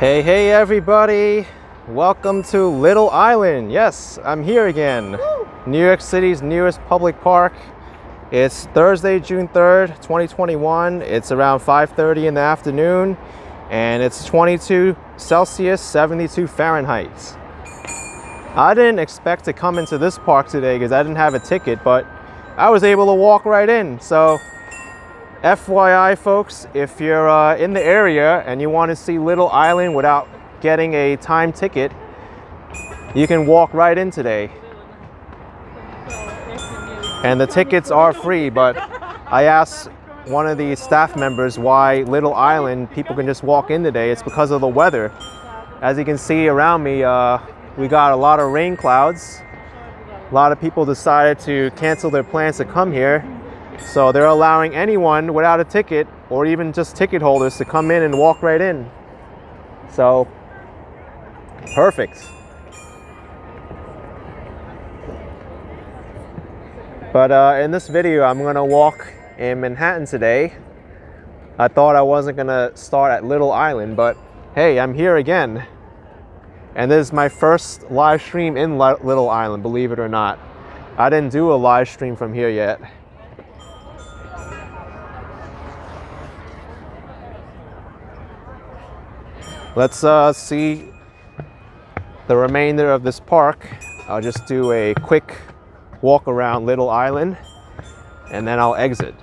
Hey everybody, welcome to Little Island. Yes, I'm here again. New York City's newest public park. It's Thursday, June 3rd, 2021. It's around 5:30 in the afternoon and it's 22 Celsius, 72 Fahrenheit. I didn't expect to come into this park today because I didn't have a ticket, but I was able to walk right in. So FYI folks, if you're in the area and you want to see Little Island without getting a time ticket, you can walk right in today. And the tickets are free, but I asked one of the staff members why Little Island people can just walk in today. It's because of the weather. As you can see around me, we got a lot of rain clouds. A lot of people decided to cancel their plans to come here. So they're allowing anyone without a ticket or even just ticket holders to come in and walk right in. So, perfect. But in this video, I'm gonna walk in Manhattan today. I thought I wasn't gonna start at Little Island, but hey, I'm here again. And this is my first live stream in Little Island, believe it or not. I didn't do a live stream from here yet. Let's see the remainder of this park. I'll just do a quick walk around Little Island and then I'll exit.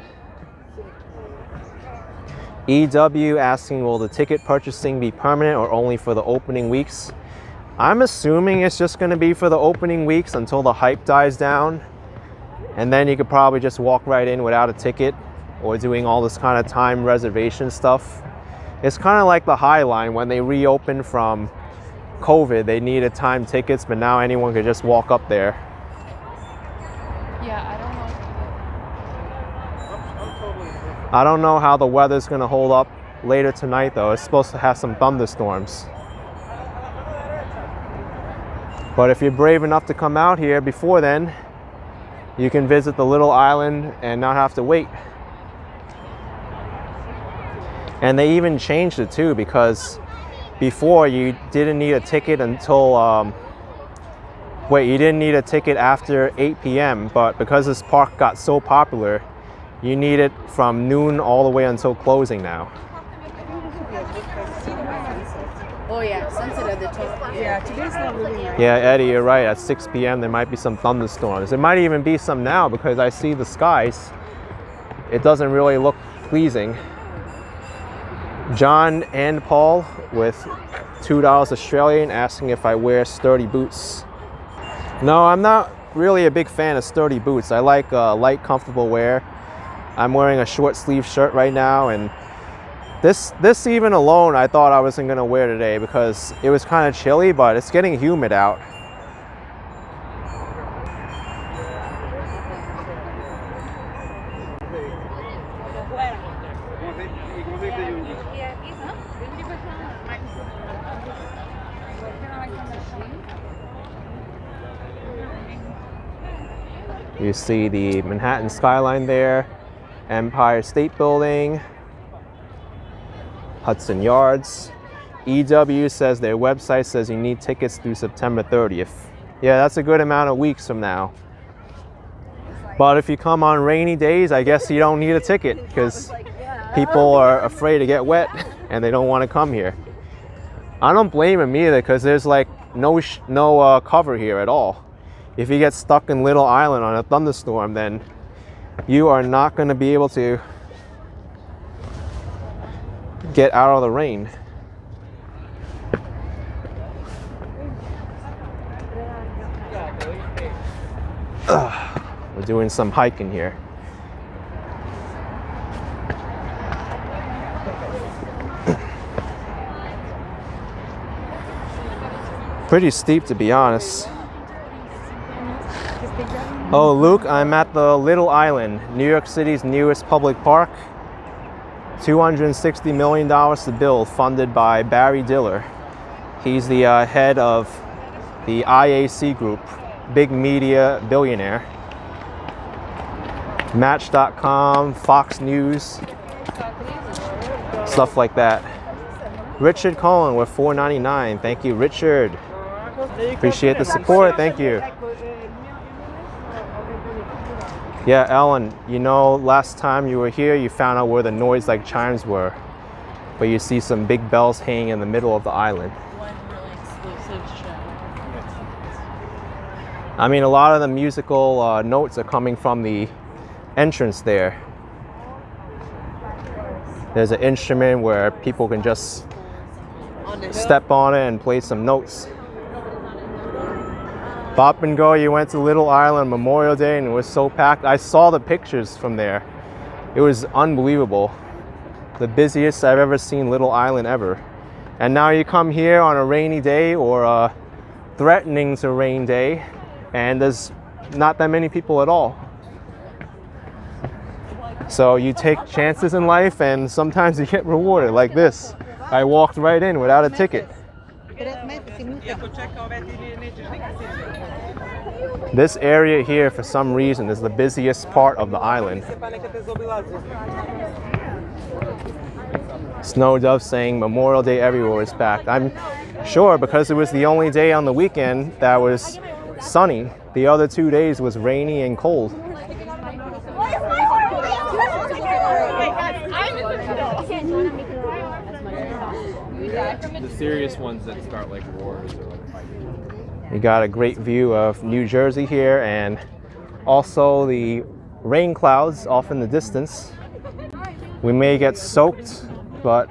EW asking, will the ticket purchasing be permanent or only for the opening weeks? I'm assuming it's just going to be for the opening weeks until the hype dies down. And then you could probably just walk right in without a ticket or doing all this kind of time reservation stuff. It's kind of like the High Line when they reopened from COVID. They needed time tickets, but now anyone could just walk up there. Yeah, I don't know how the weather's going to hold up later tonight, though. It's supposed to have some thunderstorms. But if you're brave enough to come out here before then, you can visit the Little Island and not have to wait. And they even changed it too, because before you didn't need a ticket until, you didn't need a ticket after 8 p.m. But because this park got so popular, you need it from noon all the way until closing now. oh yeah, sunset at the top. Yeah, today's not really nice. Yeah, Eddie, you're right. At 6 p.m. there might be some thunderstorms. There might even be some now because I see the skies. It doesn't really look pleasing. John and Paul with $2 Australian asking if I wear sturdy boots. No, I'm not really a big fan of sturdy boots. I like light, comfortable wear. I'm wearing a short sleeve shirt right now, and this even alone I thought I wasn't gonna wear today because it was kind of chilly, but it's getting humid out. You see the Manhattan skyline there, Empire State Building, Hudson Yards. EW says their website says you need tickets through September 30th. Yeah, that's a good amount of weeks from now. But if you come on rainy days, I guess you don't need a ticket because people are afraid to get wet and they don't want to come here. I don't blame them either because there's like no cover here at all. If you get stuck in Little Island on a thunderstorm, then you are not going to be able to get out of the rain. We're doing some hiking here. Pretty steep, to be honest. Oh, Luke, I'm at the Little Island, New York City's newest public park. $260 million to build, funded by Barry Diller. He's the head of the IAC group, big media billionaire. Match.com, Fox News, stuff like that. Richard Cullen with $4.99. Thank you, Richard. Appreciate the support. Thank you. Yeah, Ellen, you know, last time you were here, you found out where the noise like chimes were. But you see some big bells hanging in the middle of the island. One really exclusive show. I mean, a lot of the musical notes are coming from the entrance there. There's an instrument where people can just step on it and play some notes. Bop and Go, you went to Little Island Memorial Day and it was so packed. I saw the pictures from there. It was unbelievable. The busiest I've ever seen Little Island ever. And now you come here on a rainy day or a threatening to rain day and there's not that many people at all. So you take chances in life and sometimes you get rewarded like this. I walked right in without a ticket. This area here, for some reason, is the busiest part of the island. Snow Dove saying Memorial Day everywhere is packed. I'm sure because it was the only day on the weekend that was sunny. The other 2 days was rainy and cold. The serious ones that start like wars or like fighting. You got a great view of New Jersey here and also the rain clouds off in the distance. We may get soaked, but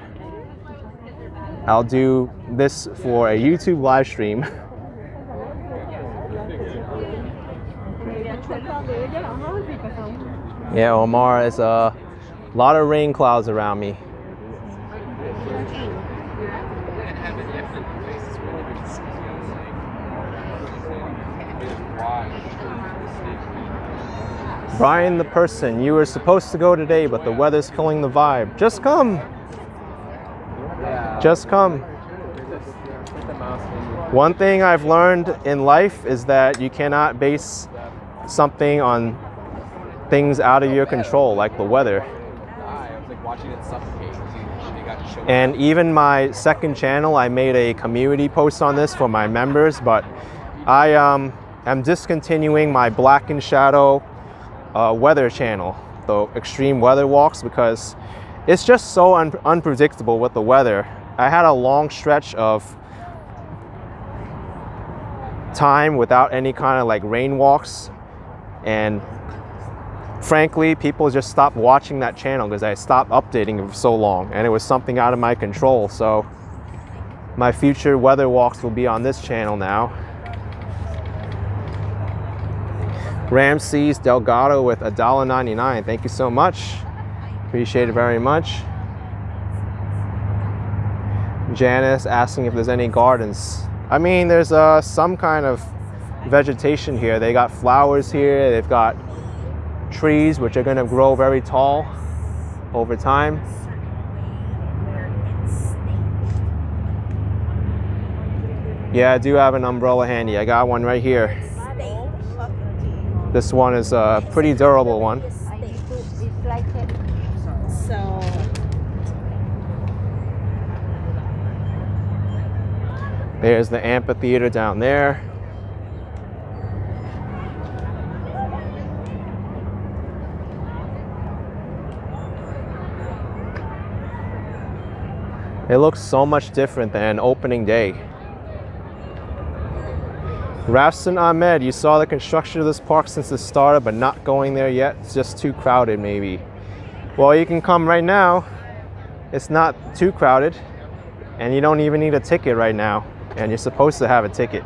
I'll do this for a YouTube live stream. Yeah, Omar, there's a lot of rain clouds around me. Brian the person, you were supposed to go today, but the weather's killing the vibe. Just come. Just come. One thing I've learned in life is that you cannot base something on things out of your control, like the weather. And even my second channel, I made a community post on this for my members, but I am discontinuing my Black and Shadow weather channel, the extreme weather walks, because it's just so unpredictable with the weather. I had a long stretch of time without any kind of like rain walks, and frankly people just stopped watching that channel because I stopped updating it for so long and it was something out of my control. So my future weather walks will be on this channel now. Ramses Delgado with $1.99. Thank you so much. Appreciate it very much. Janice asking if there's any gardens. I mean, there's some kind of vegetation here. They got flowers here. They've got trees which are going to grow very tall over time. Yeah, I do have an umbrella handy. I got one right here. This one is a pretty durable one. There's the amphitheater down there. It looks so much different than opening day. Rafson Ahmed, you saw the construction of this park since it started, but not going there yet. It's just too crowded, maybe. Well, you can come right now. It's not too crowded, and you don't even need a ticket right now, and you're supposed to have a ticket.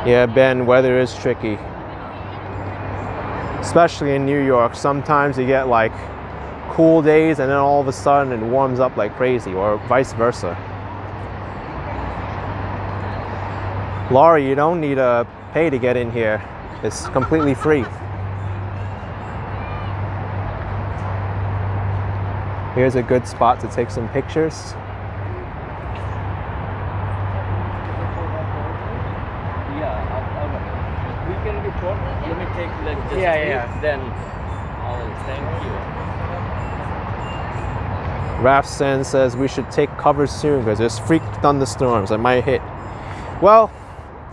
Yeah, Ben, weather is tricky. Especially in New York. Sometimes you get like cool days and then all of a sudden it warms up like crazy, or vice versa. Laurie, you don't need to pay to get in here. It's completely free. Here's a good spot to take some pictures. We can be short. Let me take like just then I'll thank you. Rafsen says we should take cover soon because there's freak thunderstorms that might hit. Well,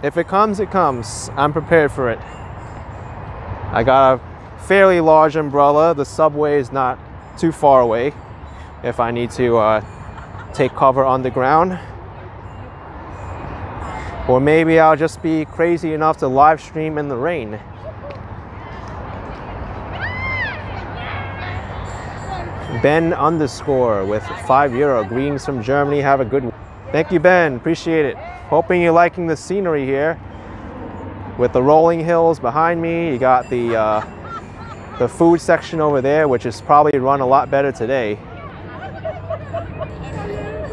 if it comes, it comes. I'm prepared for it. I got a fairly large umbrella. The subway is not too far away if I need to take cover underground. Or maybe I'll just be crazy enough to live stream in the rain. Ben underscore with €5. Greetings from Germany. Have a good one. Thank you, Ben. Appreciate it. Hoping you're liking the scenery here. With the rolling hills behind me, you got the food section over there, which is probably run a lot better today.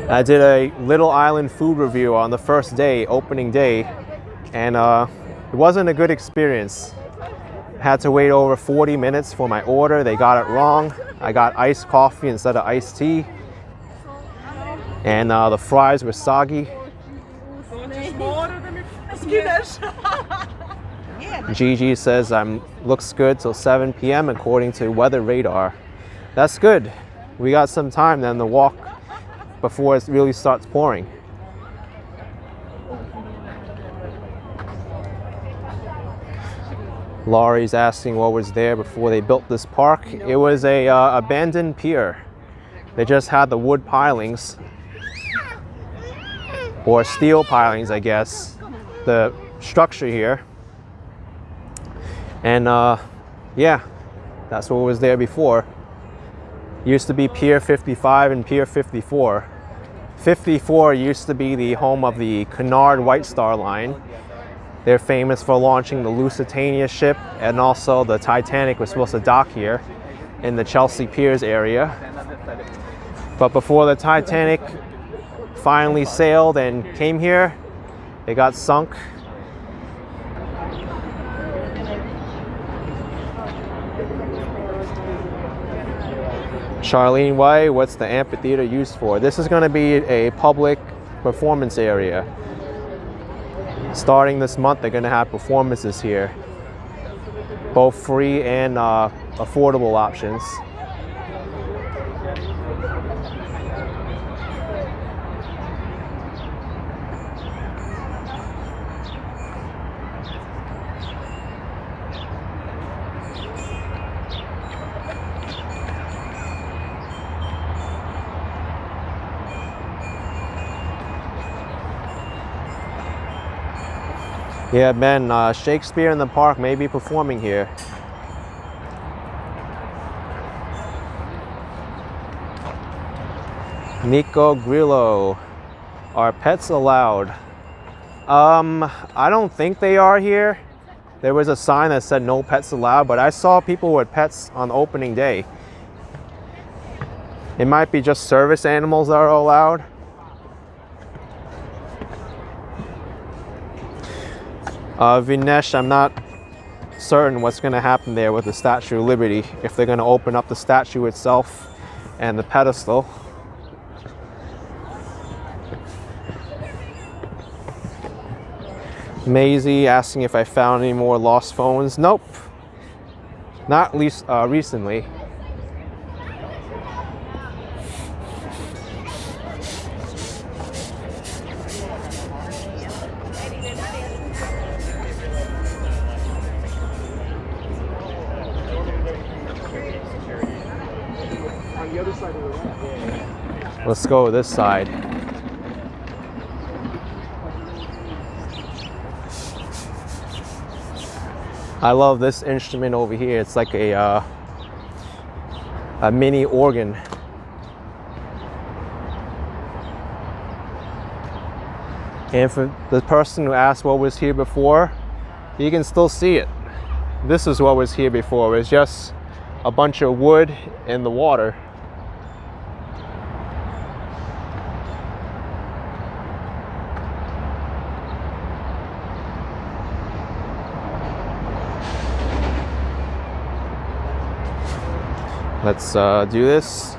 I did a Little Island food review on the first day, opening day, and it wasn't a good experience. Had to wait over 40 minutes for my order. They got it wrong. I got iced coffee instead of iced tea. And the fries were soggy. Gigi says looks good till 7 p.m. according to weather radar. That's good. We got some time then to walk before it really starts pouring. Laurie's asking what was there before they built this park. It was a abandoned pier. They just had the wood pilings, or steel pilings, I guess, the structure here. And yeah, that's what was there before. Used to be Pier 55 and Pier 54. 54 used to be the home of the Cunard White Star Line. They're famous for launching the Lusitania ship, and also the Titanic was supposed to dock here in the Chelsea Piers area. But before the Titanic finally sailed and came here, it got sunk. Charlene White, what's the amphitheater used for? This is going to be a public performance area. Starting this month, they're going to have performances here, both free and affordable options. Yeah, Ben, Shakespeare in the Park may be performing here. Nico Grillo, are pets allowed? I don't think they are here. There was a sign that said no pets allowed, but I saw people with pets on opening day. It might be just service animals that are allowed. Vinesh, I'm not certain what's going to happen there with the Statue of Liberty, if they're going to open up the statue itself and the pedestal. Maisie asking if I found any more lost phones. Nope, not least recently. Let's go this side. I love this instrument over here. It's like a mini organ. And for the person who asked what was here before, you can still see it. This is what was here before. It's just a bunch of wood in the water. Let's do this.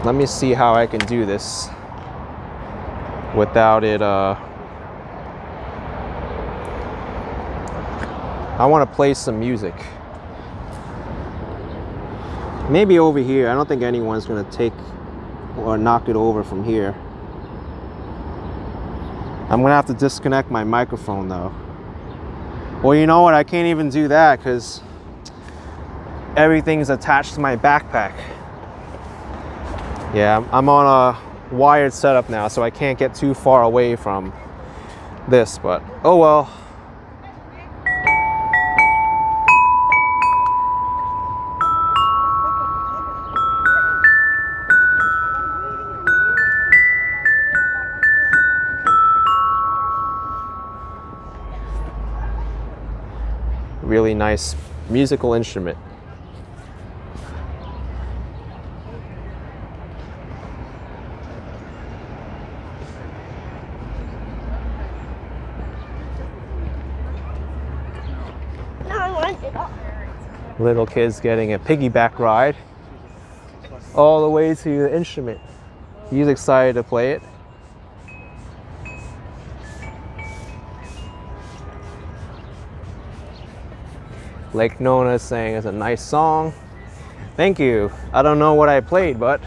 Let me see how I can do this without it. I want to play some music. Maybe over here. I don't think anyone's gonna take or knock it over from here. I'm gonna have to disconnect my microphone though. Well, you know what? I can't even do that because everything's attached to my backpack. Yeah, I'm on a wired setup now, so I can't get too far away from this, but oh well. Really nice musical instrument. Little kids getting a piggyback ride all the way to the instrument. He's excited to play it. Lake Nona is saying it's a nice song. Thank you. I don't know what I played, but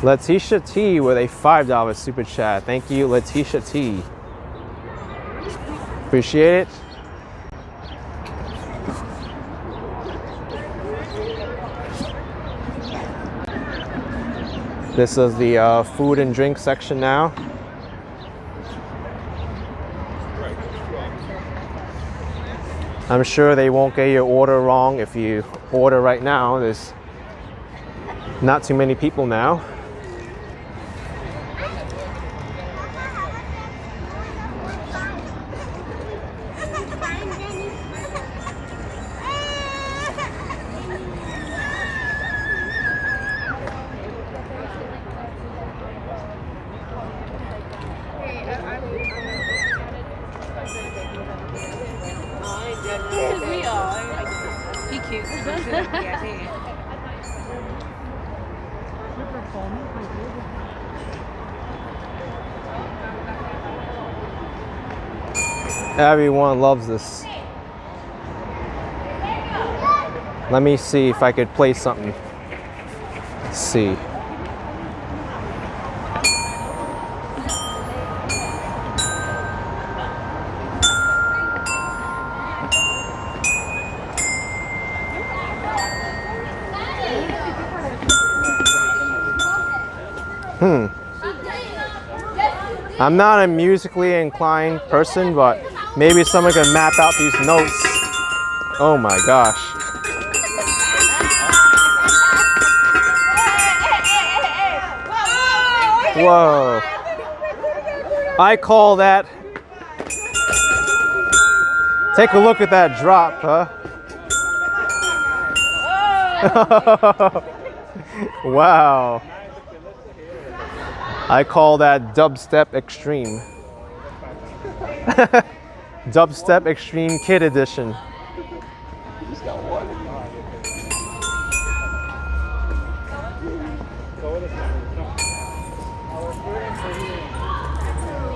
Letitia T with a $5 super chat. Thank you, Letitia T. Appreciate it. This is the food and drink section now. I'm sure they won't get your order wrong if you order right now. There's not too many people now. Everyone loves this. Let me see if I could play something. Let's see. I'm not a musically inclined person, but maybe someone can map out these notes. Oh my gosh. Whoa. I call that. Take a look at that drop, huh? Wow. I call that dubstep extreme. Dubstep Extreme Kid Edition.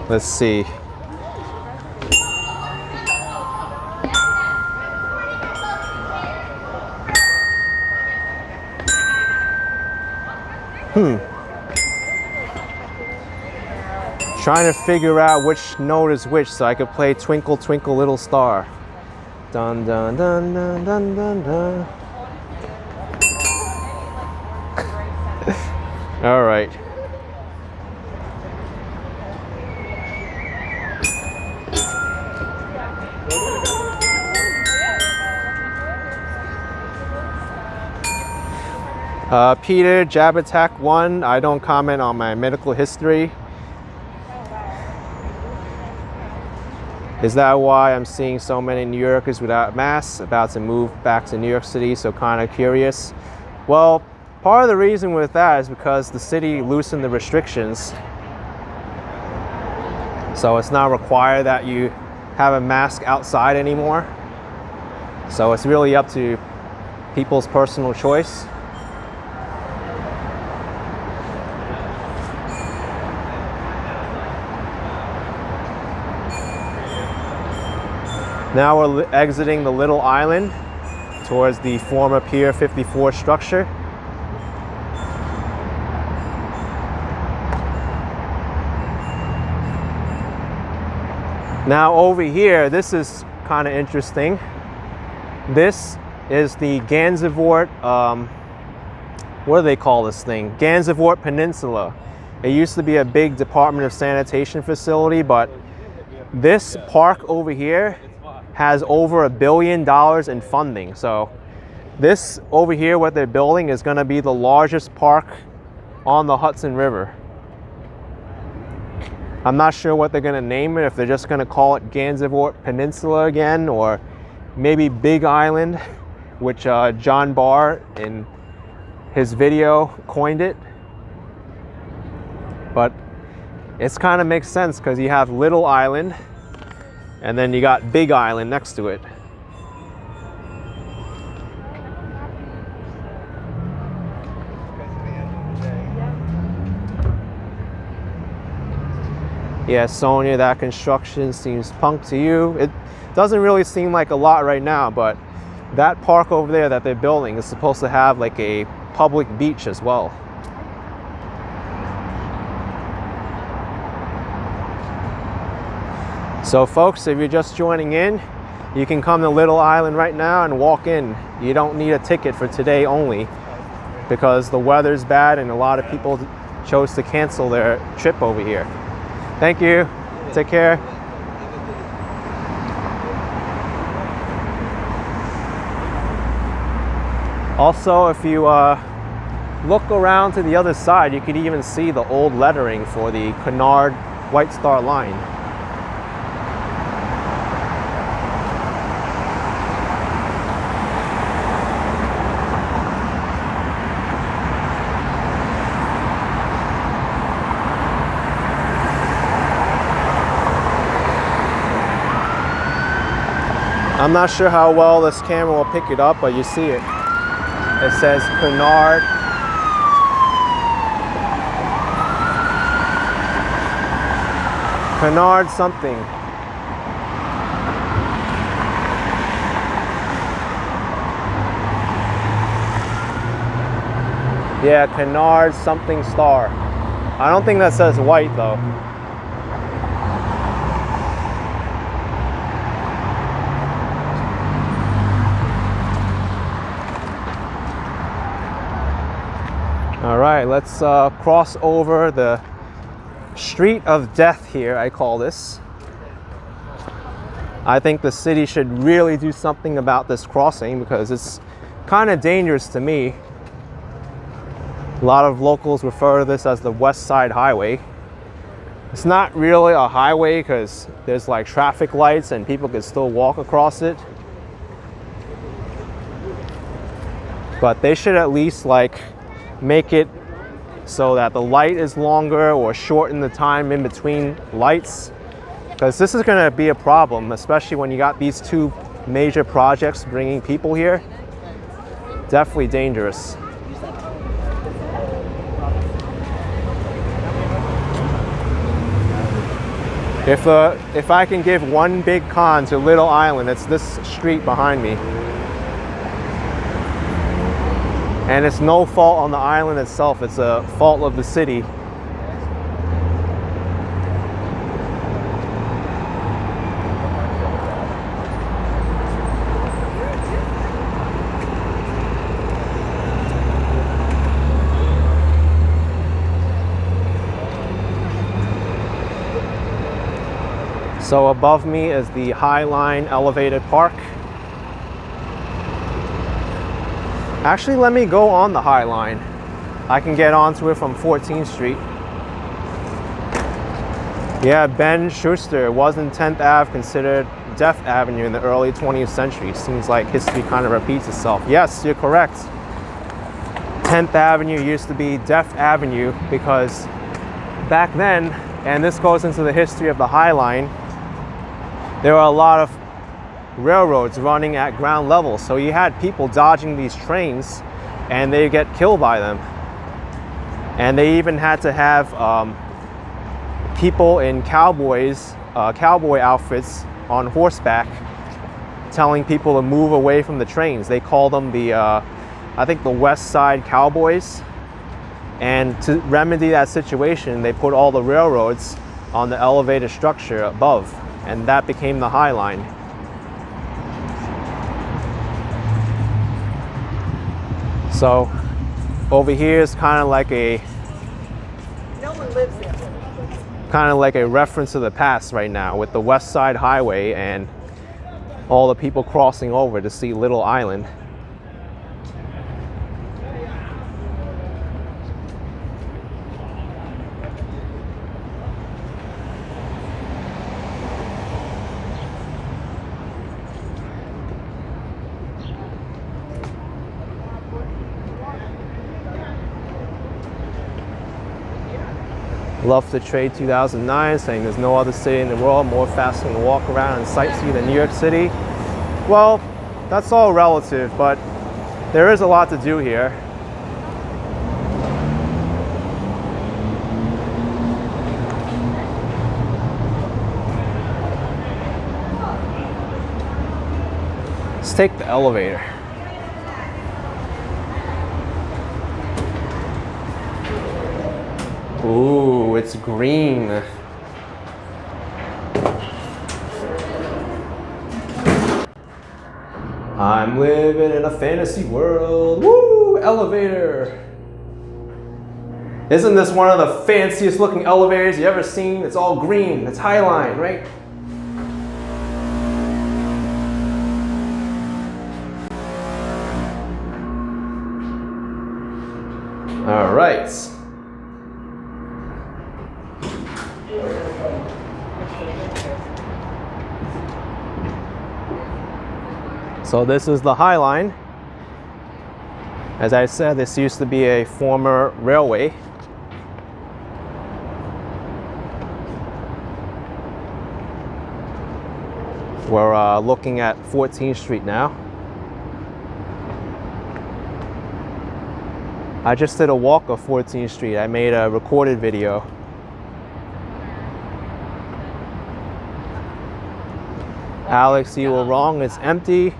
Let's see. Trying to figure out which note is which so I could play Twinkle Twinkle Little Star. Dun dun dun dun dun dun dun. All right. Peter, Jab Attack 1, I don't comment on my medical history. Is that why I'm seeing so many New Yorkers without masks about to move back to New York City? So kind of curious. Well, part of the reason with that is because the city loosened the restrictions. So it's not required that you have a mask outside anymore. So it's really up to people's personal choice. Now we're exiting the little island towards the former Pier 54 structure. Now over here, this is kind of interesting. This is the Gansevoort, what do they call this thing? Gansevoort Peninsula. It used to be a big Department of Sanitation facility, but this park over here has over $1 billion in funding. So this over here, what they're building, is going to be the largest park on the Hudson River. I'm not sure what they're going to name it, if they're just going to call it Gansevoort Peninsula again, or maybe Big Island, which John Barr in his video coined it. But it's kind of makes sense because you have Little Island and then you got Big Island next to it. Yeah, Sonia, that construction seems punk to you. It doesn't really seem like a lot right now, but that park over there that they're building is supposed to have like a public beach as well. So folks, if you're just joining in, you can come to Little Island right now and walk in. You don't need a ticket for today only, because the weather's bad and a lot of people chose to cancel their trip over here. Thank you. Take care. Also, if you look around to the other side, you could even see the old lettering for the Cunard White Star Line. I'm not sure how well this camera will pick it up, but you see it. It says Cunard. Cunard something. Yeah, Cunard something star. I don't think that says white though. All right, let's cross over the street of death here, I call this. I think the city should really do something about this crossing because it's kind of dangerous to me. A lot of locals refer to this as the West Side Highway. It's not really a highway because there's like traffic lights and people can still walk across it. But they should at least like make it so that the light is longer or shorten the time in between lights, because this is going to be a problem, especially when you got these two major projects bringing people here. Definitely dangerous. If I can give one big con to Little Island, it's this street behind me. And it's no fault on the island itself, it's a fault of the city. So above me is the High Line elevated park. Actually, let me go on the High Line. I can get onto it from 14th Street. Yeah, Ben Schuster, wasn't 10th Ave considered Deaf Avenue in the early 20th century? Seems like history kind of repeats itself. Yes, you're correct. 10th Avenue used to be Deaf Avenue because back then and this goes into the history of the High Line, there were a lot of railroads running at ground level. So you had people dodging these trains and they get killed by them. And they even had to have people in cowboy outfits on horseback telling people to move away from the trains. They call them the, I think the West Side Cowboys. And to remedy that situation, they put all the railroads on the elevated structure above, and that became the High Line. So over here is kind of like a reference to the past right now, with the West Side Highway and all the people crossing over to see Little Island. Love to Trade 2009 saying there's no other city in the world more fascinating to walk around and sightsee than New York City. Well, that's all relative, but there is a lot to do here. Let's take the elevator. Ooh, it's green. I'm living in a fantasy world. Woo! Elevator. Isn't this one of the fanciest looking elevators you ever seen? It's all green. It's High Line, right? All right. So this is the High Line. As I said, this used to be a former railway. We're looking at 14th Street now. I just did a walk of 14th Street. I made a recorded video. Alex, you were wrong, it's empty.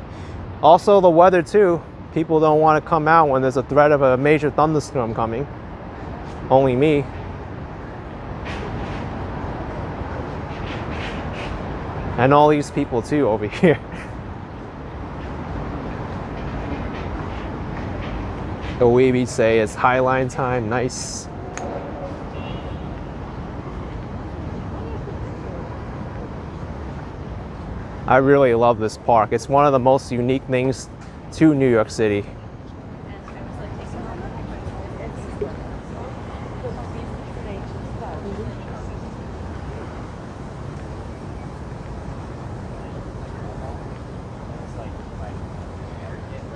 Also the weather too. People don't want to come out when there's a threat of a major thunderstorm coming. Only me. And all these people too over here. The way we say it's High Line time, nice. I really love this park. It's one of the most unique things to New York City.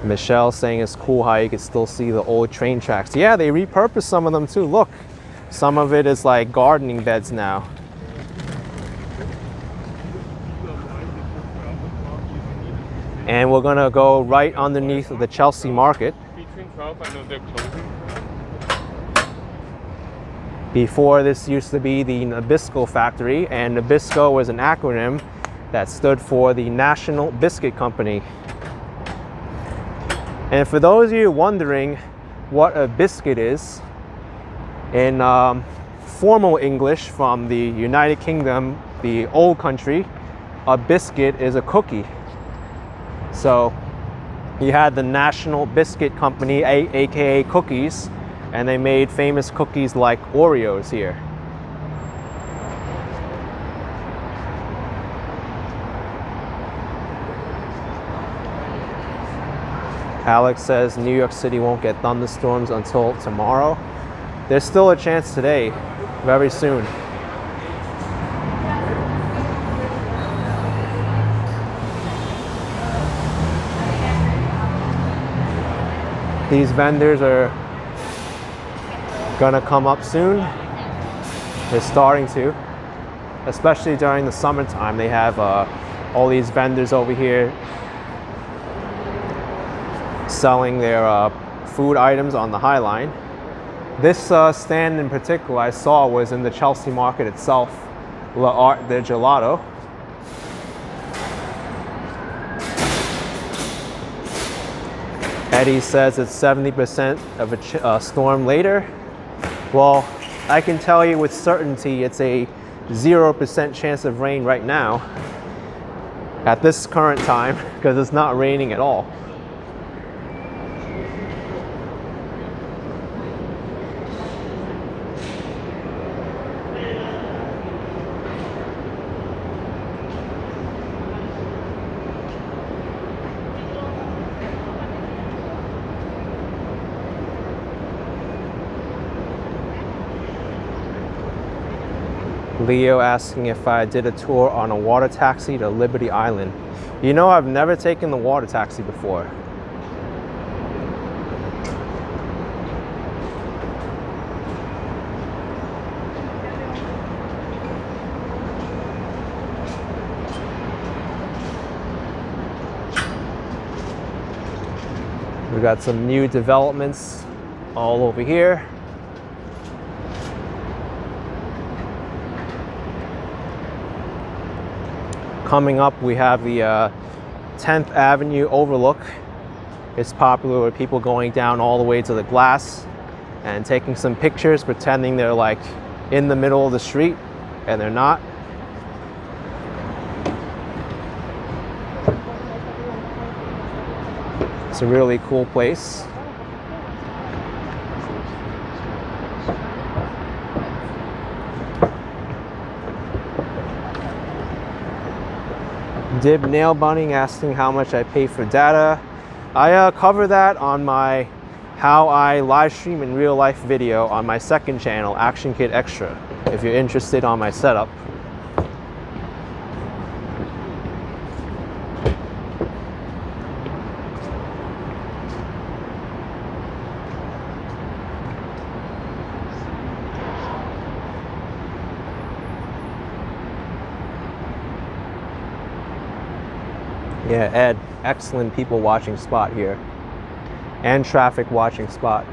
Michelle saying it's cool how you can still see the old train tracks. Yeah, they repurposed some of them too. Look, some of it is like gardening beds now. And we're gonna go right underneath the Chelsea Market. Between 12, I know they're closing. Before, this used to be the Nabisco factory, and Nabisco was an acronym that stood for the National Biscuit Company. And for those of you wondering what a biscuit is, in formal English from the United Kingdom, the old country, a biscuit is a cookie. So you had the National Biscuit Company, aka cookies, and they made famous cookies like Oreos here. Alex says New York City won't get thunderstorms until tomorrow. There's still a chance today, very soon. These vendors are gonna come up soon. They're starting to, especially during the summertime. They have all these vendors over here selling their food items on the High Line. This stand in particular I saw was in the Chelsea Market itself, La Art de Gelato. Eddie says it's 70% of a storm later. Well, I can tell you with certainty it's a 0% chance of rain right now at this current time because it's not raining at all. Leo asking if I did a tour on a water taxi to Liberty Island. You know, I've never taken the water taxi before. We got some new developments all over here. Coming up, we have the 10th Avenue Overlook. It's popular with people going down all the way to the glass and taking some pictures, pretending they're like in the middle of the street, and they're not. It's a really cool place. Dib Nail Bunning asking how much I pay for data. I cover that on my how I live stream in real life video on my second channel, Action Kid Extra, if you're interested on my setup. Yeah, Ed, excellent people watching spot here and traffic watching spot.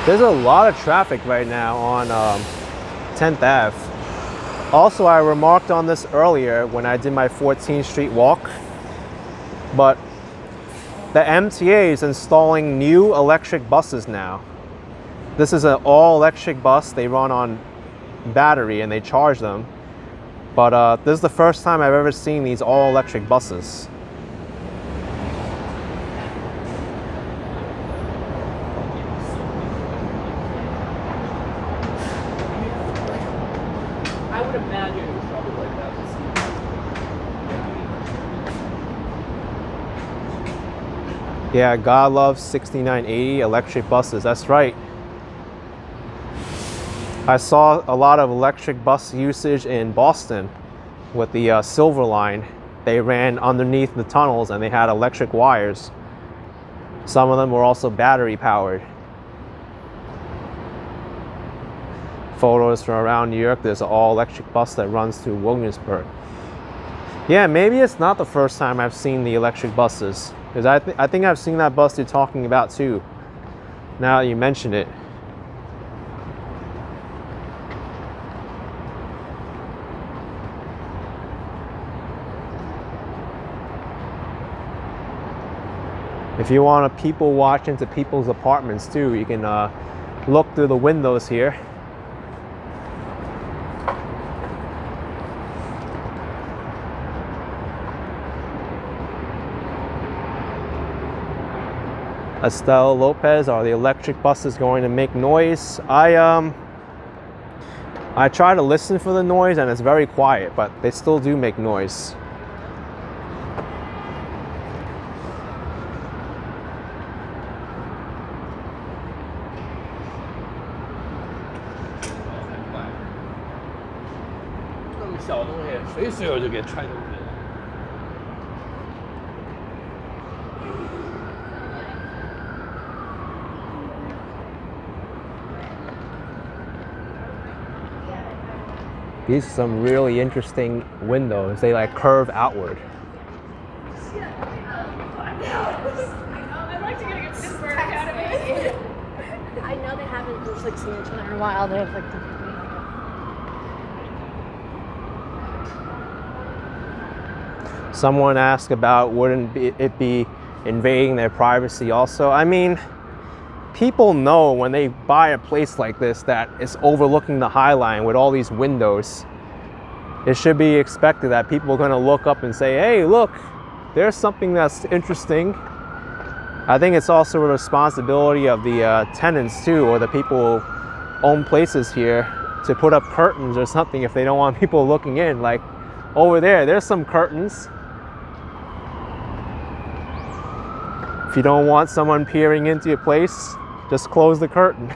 There's a lot of traffic right now on 10th Ave. Also, I remarked on this earlier when I did my 14th Street walk, but the MTA is installing new electric buses now. This is an all-electric bus. They run on battery and they charge them. But this is the first time I've ever seen these all-electric buses. Yeah, God loves 6980 electric buses. That's right. I saw a lot of electric bus usage in Boston with the Silver Line. They ran underneath the tunnels and they had electric wires. Some of them were also battery powered. Photos from around New York. There's an all-electric bus that runs through Williamsburg. Yeah, maybe it's not the first time I've seen the electric buses. Because I think I've seen that bus you're talking about too, now that you mention it. If you want to people watch into people's apartments too, you can look through the windows here. Estelle Lopez, are the electric buses going to make noise? I try to listen for the noise and it's very quiet, but they still do make noise. These are some really interesting windows. They like curve outward. I'd like to get a Pittsburgh Academy. I know they haven't just like seen each other in a while. They have like Someone asked about wouldn't it be invading their privacy also? I mean, people know when they buy a place like this that it's overlooking the High Line with all these windows. It should be expected that people are going to look up and say, hey, look, there's something that's interesting. I think it's also a responsibility of the tenants too, or the people who own places here, to put up curtains or something if they don't want people looking in. Like over there's some curtains. If you don't want someone peering into your place, just close the curtain.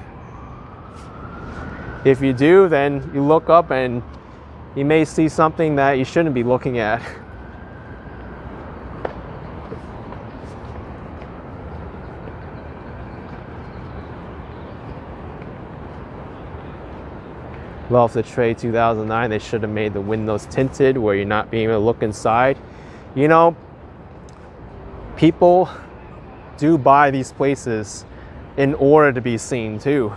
If you do, then you look up and you may see something that you shouldn't be looking at. Love the trade 2009. They should have made the windows tinted where you're not being able to look inside. You know, people do buy these places in order to be seen too.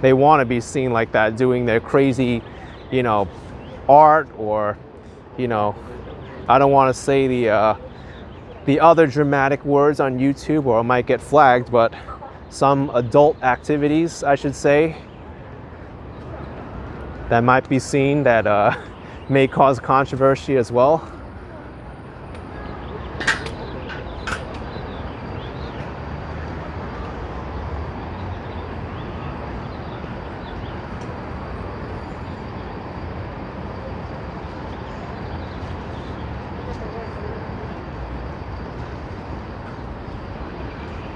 They want to be seen like that, doing their crazy, you know, art, or, you know, I don't want to say the other dramatic words on YouTube or I might get flagged, but some adult activities, I should say, that might be seen that may cause controversy as well.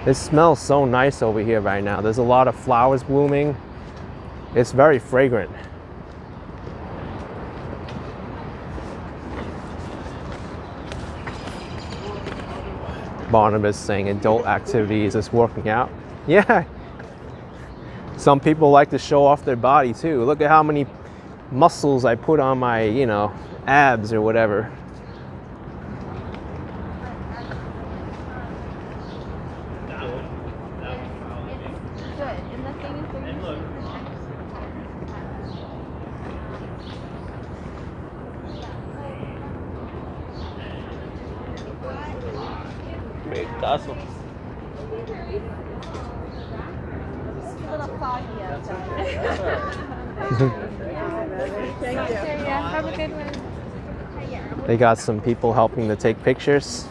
It smells so nice over here right now. There's a lot of flowers blooming. It's very fragrant. Barnabas saying adult activities is working out. Yeah. Some people like to show off their body too. Look at how many muscles I put on my, you know, abs or whatever. Tazo. Have a good one. They got some people helping to take pictures.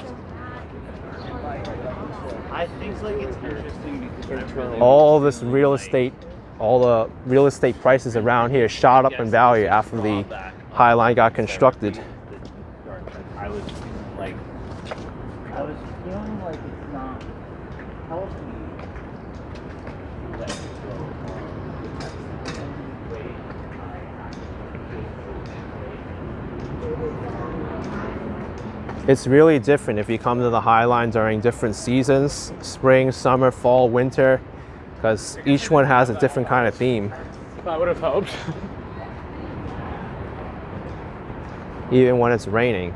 I think like it's interesting because All this real estate, all the real estate prices around here shot up in value after the High Line got constructed. I was feeling like it's not healthy. It's really different if you come to the High Line during different seasons, spring, summer, fall, winter, because each one has a different kind of theme. That would have helped. Even when it's raining.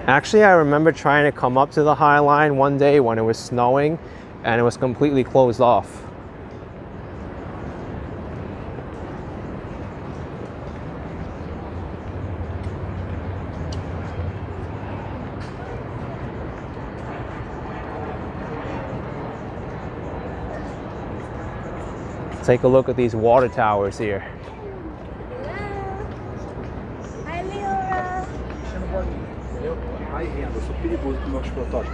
Actually, I remember trying to come up to the High Line one day when it was snowing and it was completely closed off. Take a look at these water towers here. Hi, Leora. vai vendo, eu sou perigoso com meus protótipos.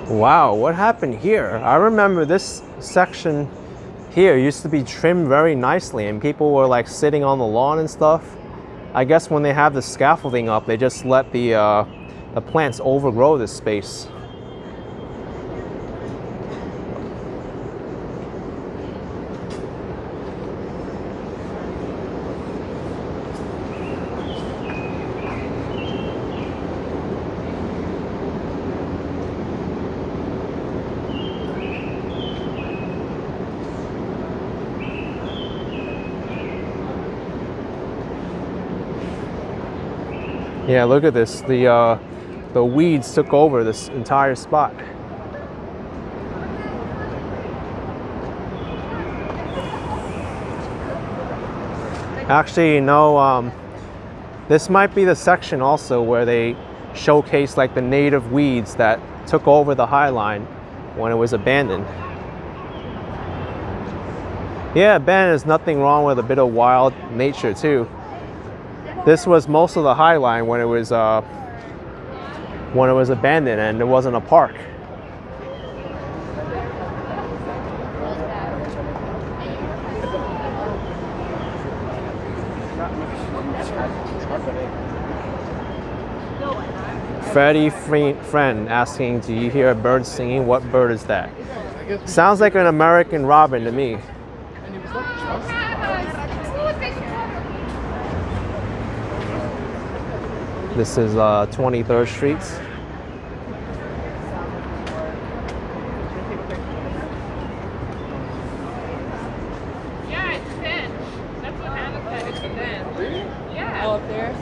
Wow, what happened here? I remember this section here used to be trimmed very nicely and people were like sitting on the lawn and stuff. I guess when they have the scaffolding up, they just let the plants overgrow this space. Yeah, look at this. The weeds took over this entire spot. Actually, you know, this might be the section also where they showcase like the native weeds that took over the High Line when it was abandoned. Yeah, abandoned is nothing wrong with a bit of wild nature too. This was most of the High Line when it was abandoned and it wasn't a park. Freddie Friend asking, do you hear a bird singing? What bird is that? Sounds like an American robin to me. This is 23rd Street. Yeah, it's a bench. That's what Hannah said. It's a bench. Yeah. Oh, up there?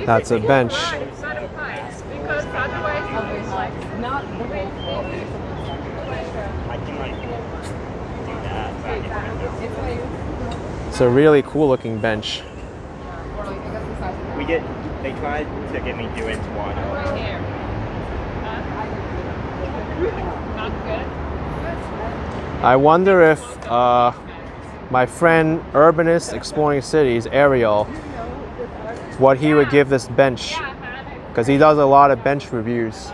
That's a bench. It's not a pipe, because otherwise it's like Not the whole floor. I can like do that. It's a really cool looking bench. They tried to get me doing one. right here. Not good. I wonder if my friend Urbanist Exploring Cities, Ariel, what he would give this bench, because he does a lot of bench reviews.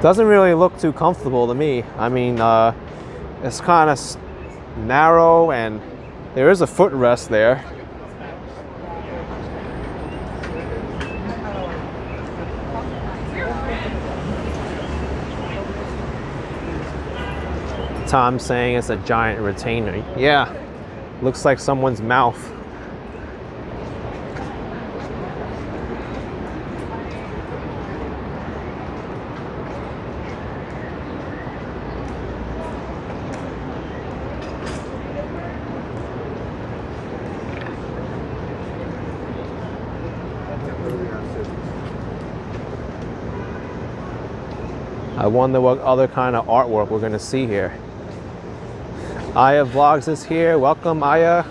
Doesn't really look too comfortable to me. I mean, it's kind of narrow and there is a footrest there. Tom saying it's a giant retainer. Yeah, looks like someone's mouth. I wonder what other kind of artwork we're gonna see here. Aya Vlogs is here. Welcome, Aya.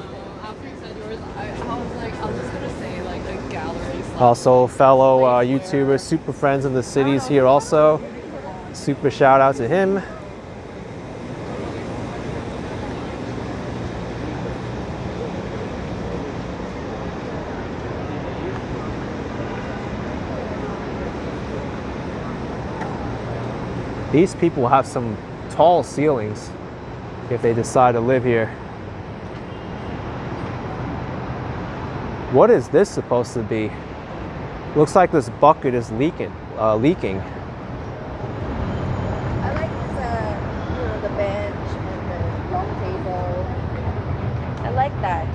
After you said yours, I was like, I'm just gonna say like a gallery. Also, fellow YouTuber, Super Friends of the Cities here also. Super shout out to him. These people have some tall ceilings if they decide to live here. What is this supposed to be? Looks like this bucket is leaking. I like the bench and the long table. I like that.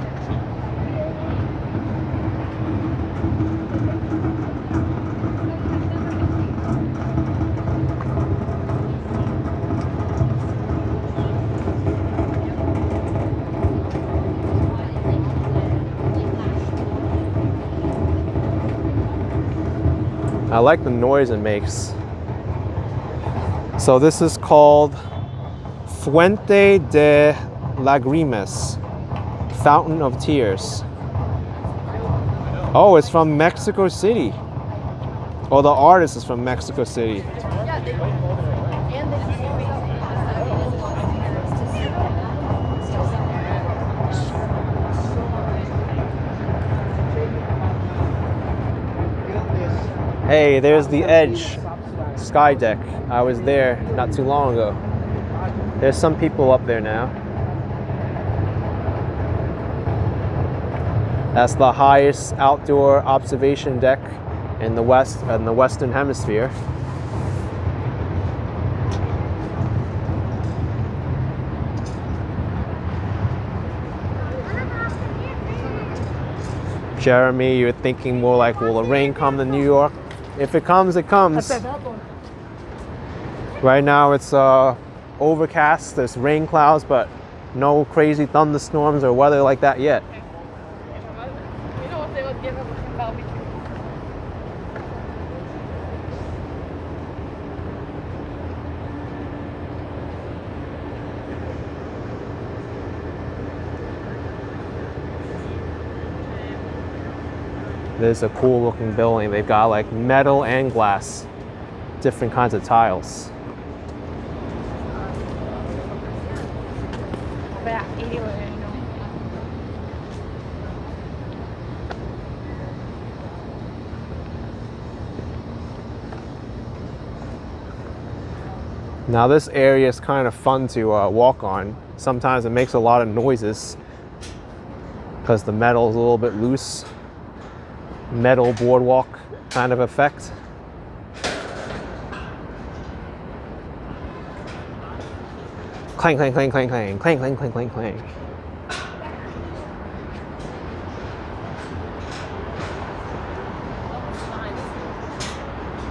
I like the noise it makes. So this is called Fuente de Lágrimas, Fountain of Tears. Oh, it's from Mexico City. Oh, the artist is from Mexico City. Yeah, they and they Hey, there's the Edge sky deck. I was there not too long ago. There's some people up there now. That's the highest outdoor observation deck in the Western Hemisphere. Jeremy, you're thinking more like, will the rain come to New York? If it comes, it comes. Right now it's overcast, there's rain clouds, but no crazy thunderstorms or weather like that yet. You know what they would give him a barbecue. There's a cool looking building. They've got like metal and glass, different kinds of tiles. Now this area is kind of fun to walk on. Sometimes it makes a lot of noises because the metal is a little bit loose. Metal boardwalk kind of effect. Clang, clang, clang, clang, clang, clang, clang, clang, clang, clang.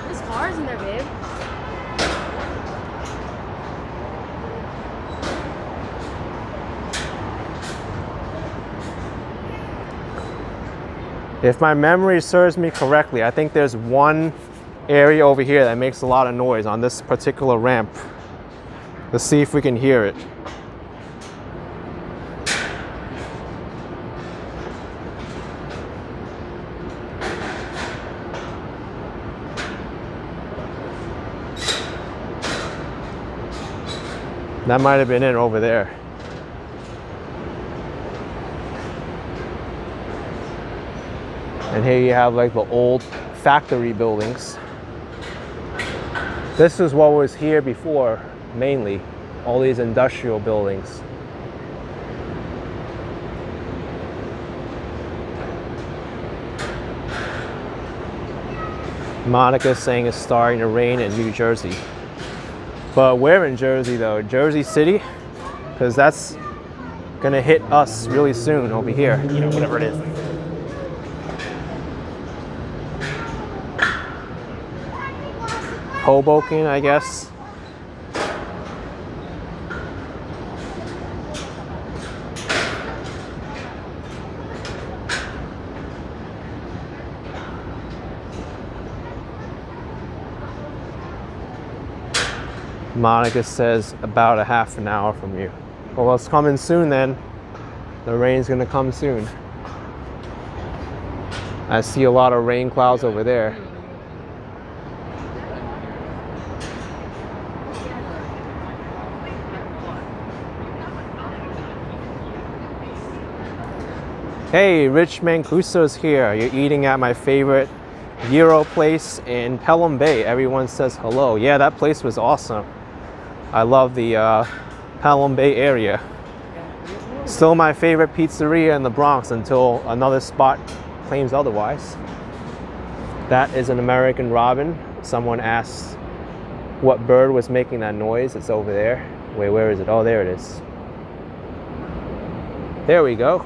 There's cars in there, babe. If my memory serves me correctly, I think there's one area over here that makes a lot of noise on this particular ramp. Let's see if we can hear it. That might have been it over there. And here you have like the old factory buildings. This is what was here before, mainly. All these industrial buildings. Monica's saying it's starting to rain in New Jersey. But where in Jersey though? Jersey City? Because that's gonna hit us really soon over here. You know, whatever it is. Hoboken, I guess. Monica says about a half an hour from you. Well, it's coming soon then. The rain's gonna come soon. I see a lot of rain clouds over there. Hey, Rich Mancuso's here. You're eating at my favorite Euro place in Pelham Bay. Everyone says hello. Yeah, that place was awesome. I love the Pelham Bay area. Still my favorite pizzeria in the Bronx until another spot claims otherwise. That is an American robin. Someone asked what bird was making that noise. It's over there. Wait, where is it? Oh, there it is. There we go.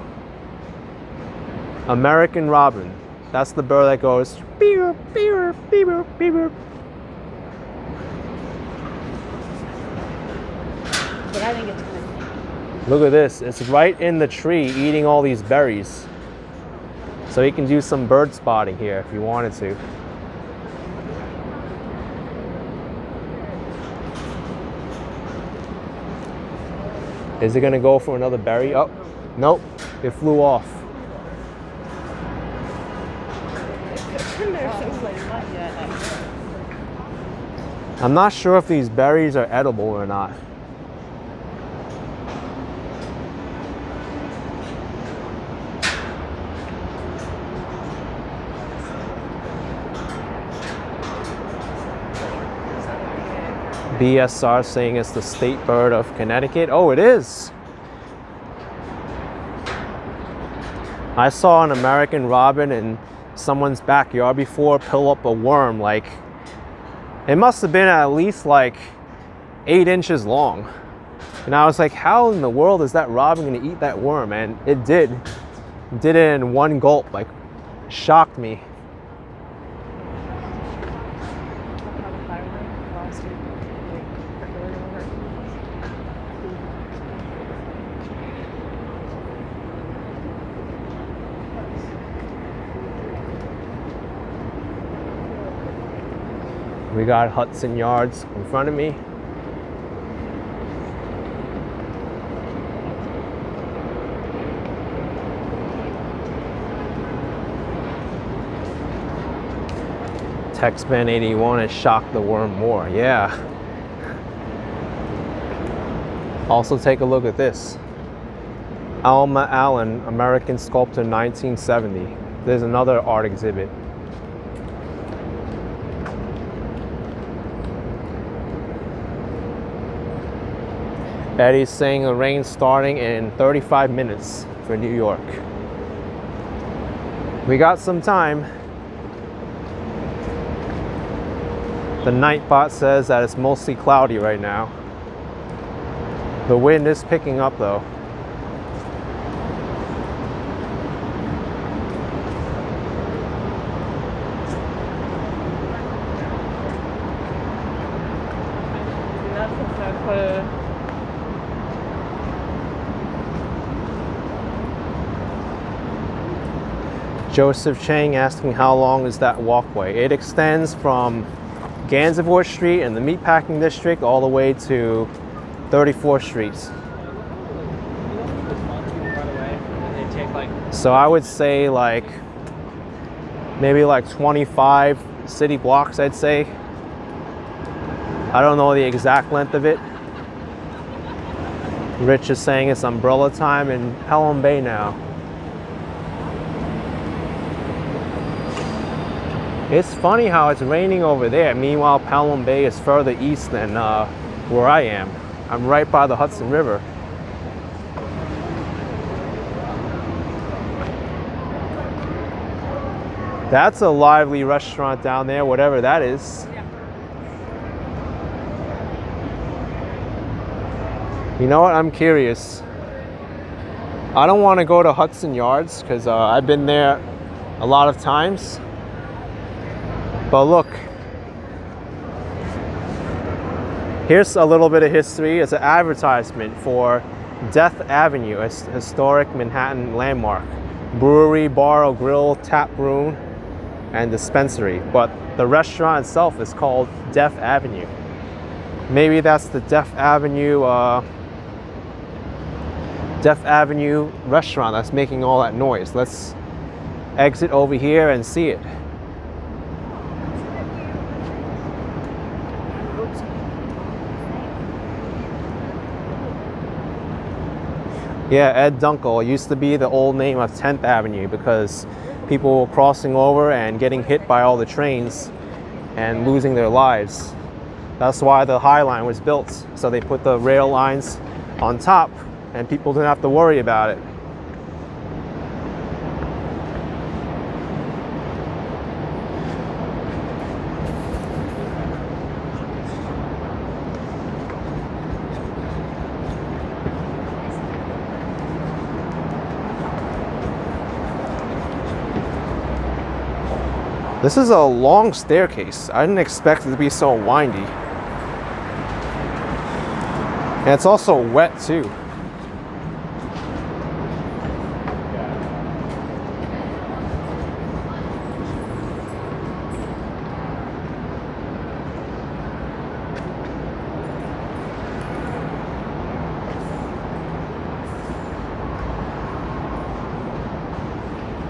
American robin. That's the bird that goes beep, beep, beep, beep. But I think it's good. Look at this. It's right in the tree eating all these berries. So you can do some bird spotting here if you wanted to. Is it gonna go for another berry? Oh, nope, it flew off. I'm not sure if these berries are edible or not. BSR saying it's the state bird of Connecticut. Oh, it is. I saw an American robin in someone's backyard before pull up a worm. Like, it must have been at least like 8 inches long. And I was like, how in the world is that robin gonna eat that worm? And it did. It did it in one gulp. Like, shocked me. We got Hudson Yards in front of me. Texman 81 has shocked the worm more. Yeah. Also take a look at this. Alma Allen, American sculptor, 1970. There's another art exhibit. Eddie's saying the rain's starting in 35 minutes for New York. We got some time. The Nightbot says that it's mostly cloudy right now. The wind is picking up though. Joseph Chang asking how long is that walkway? It extends from Gansevoort Street in the Meatpacking District all the way to 34th Street. So I would say like maybe like 25 city blocks, I'd say. I don't know the exact length of it. Rich is saying it's umbrella time in Pelham Bay now. It's funny how it's raining over there. Meanwhile, Pelham Bay is further east than where I am. I'm right by the Hudson River. That's a lively restaurant down there, whatever that is. You know what? I'm curious. I don't want to go to Hudson Yards because I've been there a lot of times. But look, here's a little bit of history. It's an advertisement for Death Avenue, a historic Manhattan landmark. Brewery, bar, or grill, tap room, and dispensary. But the restaurant itself is called Death Avenue. Maybe that's the Death Avenue restaurant that's making all that noise. Let's exit over here and see it. Yeah, Ed Dunkel used to be the old name of 10th Avenue because people were crossing over and getting hit by all the trains and losing their lives. That's why the High Line was built. So they put the rail lines on top and people didn't have to worry about it. This is a long staircase. I didn't expect it to be so windy. And it's also wet too.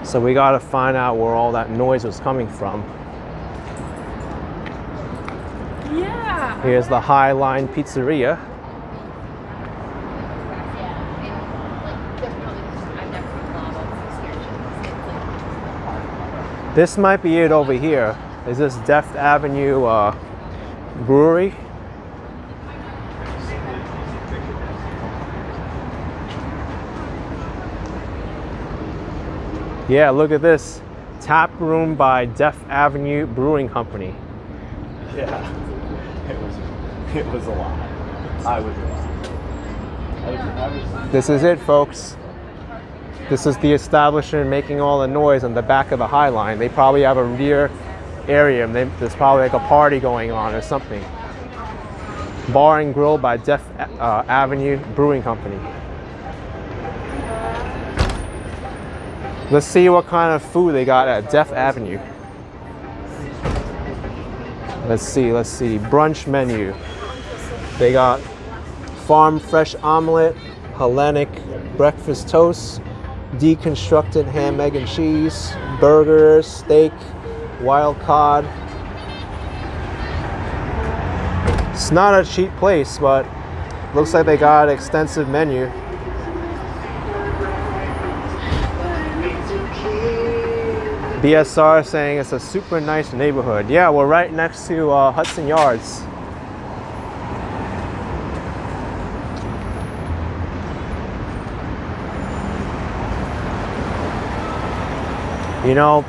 So we gotta find out where all that noise was coming from. Here's the High Line Pizzeria. This might be it over here. Is this Deft Avenue Brewery? Yeah, look at this. Tap room by Deft Avenue Brewing Company. Yeah, it was a lot. I was This is it, folks. This is the establishment making all the noise on the back of the High Line. They probably have a rear area. There's probably like a party going on or something. Bar and Grill by Deft Avenue Brewing Company. Let's see what kind of food they got at Deft Avenue. Let's see. Brunch menu. They got farm fresh omelet, Hellenic breakfast toast, deconstructed ham, egg, and cheese, burgers, steak, wild cod. It's not a cheap place, but looks like they got an extensive menu. BSR saying it's a super nice neighborhood. Yeah, we're right next to Hudson Yards. You know,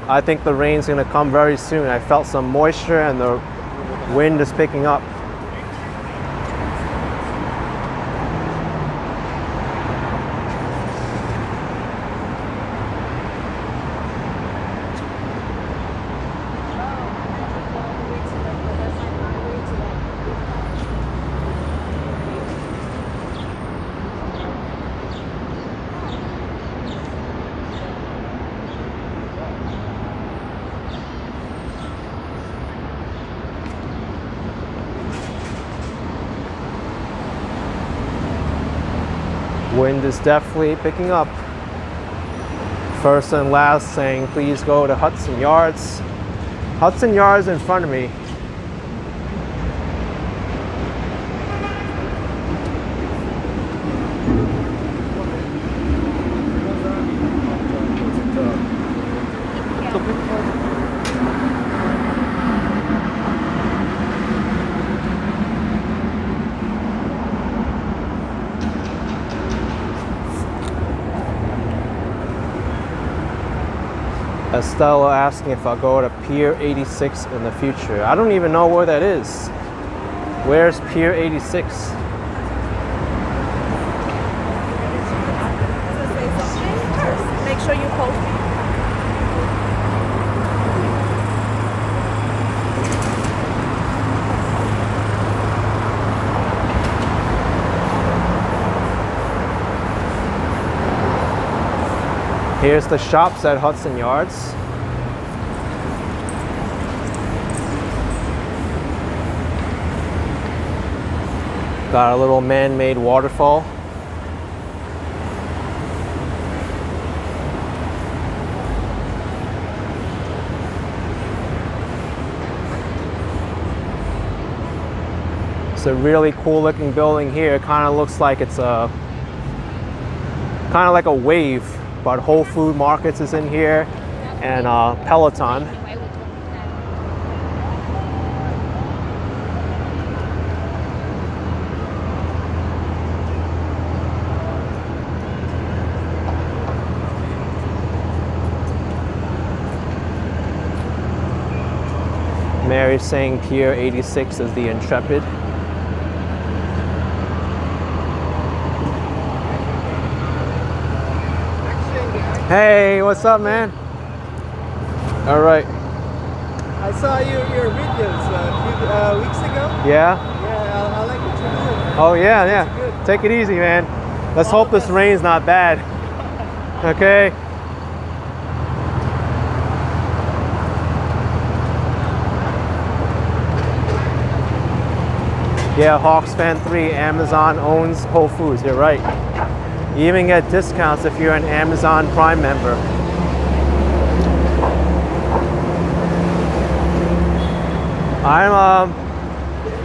I think the rain's gonna come very soon. I felt some moisture and the wind is picking up. Wind is definitely picking up. First and last saying, please go to Hudson Yards. Hudson Yards in front of me. Estella asking if I'll go to Pier 86 in the future. I don't even know where that is. Where's Pier 86? Make sure you post. Here's the shops at Hudson Yards. Got a little man-made waterfall. It's a really cool looking building here. It kind of looks like it's a kind of like a wave. But Whole Food Markets is in here, and Peloton. Mary's saying Pier 86 is the Intrepid. Hey, what's up, man? All right. I saw your videos a few weeks ago. Yeah? Yeah, I like what you're doing, man. Oh, yeah, yeah. Good. Take it easy, man. Let's hope this rain's not bad. Okay? Yeah, Hawks Fan 3, Amazon owns Whole Foods. You're right. You even get discounts if you're an Amazon Prime member.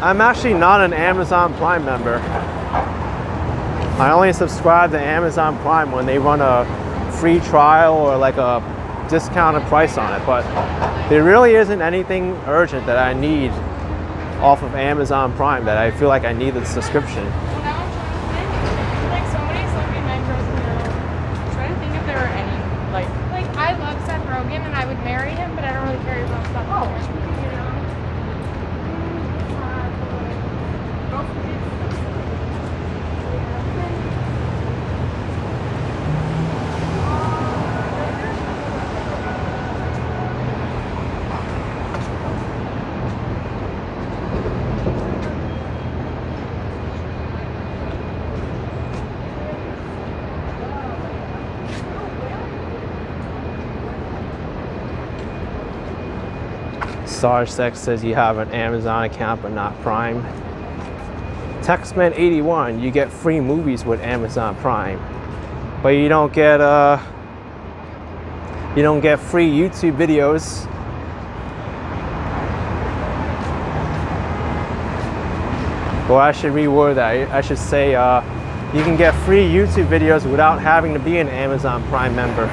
I'm actually not an Amazon Prime member. I only subscribe to Amazon Prime when they run a free trial or like a discounted price on it, but there really isn't anything urgent that I need off of Amazon Prime that I feel like I need the subscription. Well, now I'm trying to think. Like so many celebrity men girls in there. I'm trying to think if there are any like I love Seth Rogen and I would marry him, but I don't really care about stuff. Oh, you know. Sarge Sex says you have an Amazon account but not Prime. Textman81, you get free movies with Amazon Prime, but you don't get free YouTube videos. Or I should reword that. I should say you can get free YouTube videos without having to be an Amazon Prime member.